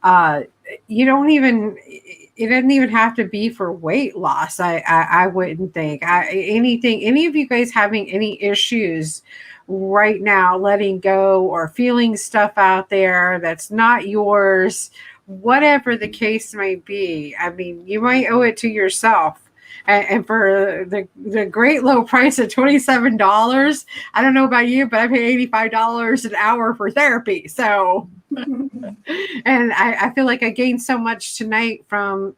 It doesn't even have to be for weight loss. I wouldn't think any of you guys having any issues right now, letting go or feeling stuff out there that's not yours, whatever the case may be. I mean, you might owe it to yourself. And for the great low price of $27, I don't know about you, but I pay $85 an hour for therapy. So, and I feel like I gained so much tonight from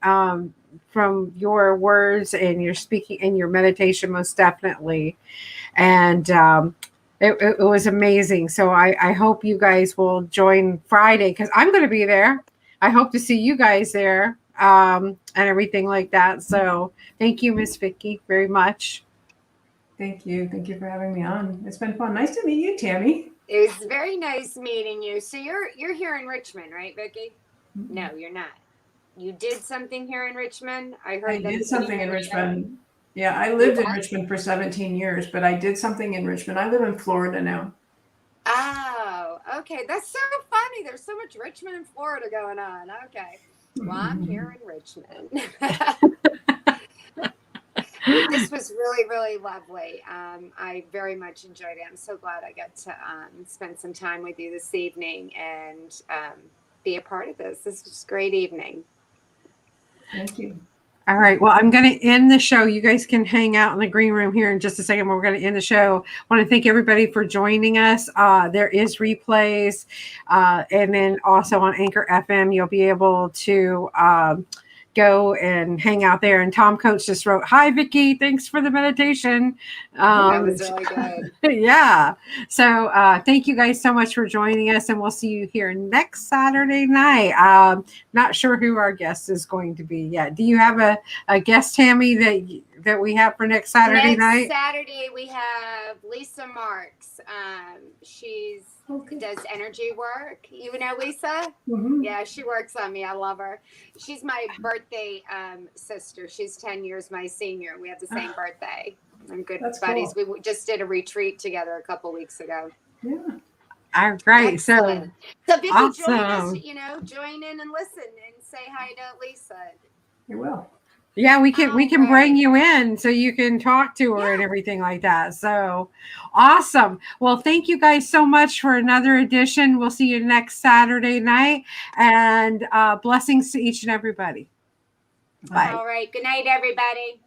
your words and your speaking and your meditation, most definitely. And it was amazing. So I hope you guys will join Friday because I'm going to be there. I hope to see you guys there and everything like that. So thank you, Miss Vickie, very much. Thank you. Thank you for having me on. It's been fun. Nice to meet you, Tammy. It was very nice meeting you. So you're here in Richmond, right, Vickie? Mm-hmm. No, you're not. You did something here in Richmond? I did something in Richmond. Yeah, I lived in Richmond for 17 years, but I did something in Richmond. I live in Florida now. Oh, okay. That's so funny. There's so much Richmond and Florida going on. Okay. Well, I'm here in Richmond. This was really, really lovely. I very much enjoyed it. I'm so glad I got to spend some time with you this evening and be a part of this. This was a great evening. Thank you. All right. Well, I'm going to end the show. You guys can hang out in the green room here in just a second. We're going to end the show. I want to thank everybody for joining us. There is replays. And then also on Anchor FM, you'll be able to go and hang out there. And Tom Coates just wrote, "Hi, Vickie. Thanks for the meditation." That was really good. Yeah. So thank you guys so much for joining us. And we'll see you here next Saturday night. Not sure who our guest is going to be yet. Do you have a guest, Tammy, that we have for next Saturday night? Next Saturday, we have Lisa Marks. She's does energy work. You know Lisa? Mm-hmm. Yeah, she works on me. I love her. She's my birthday sister. She's 10 years my senior. We have the same birthday. I'm good buddies. Cool. We just did a retreat together a couple weeks ago. Yeah. All right. Excellent. So Vickie, awesome. Join us, join in and listen and say hi to Lisa. You will. Yeah, we can bring you in so you can talk to her and everything like that. So awesome. Well, thank you guys so much for another edition. We'll see you next Saturday night, and blessings to each and everybody. Bye. All right. Good night, everybody.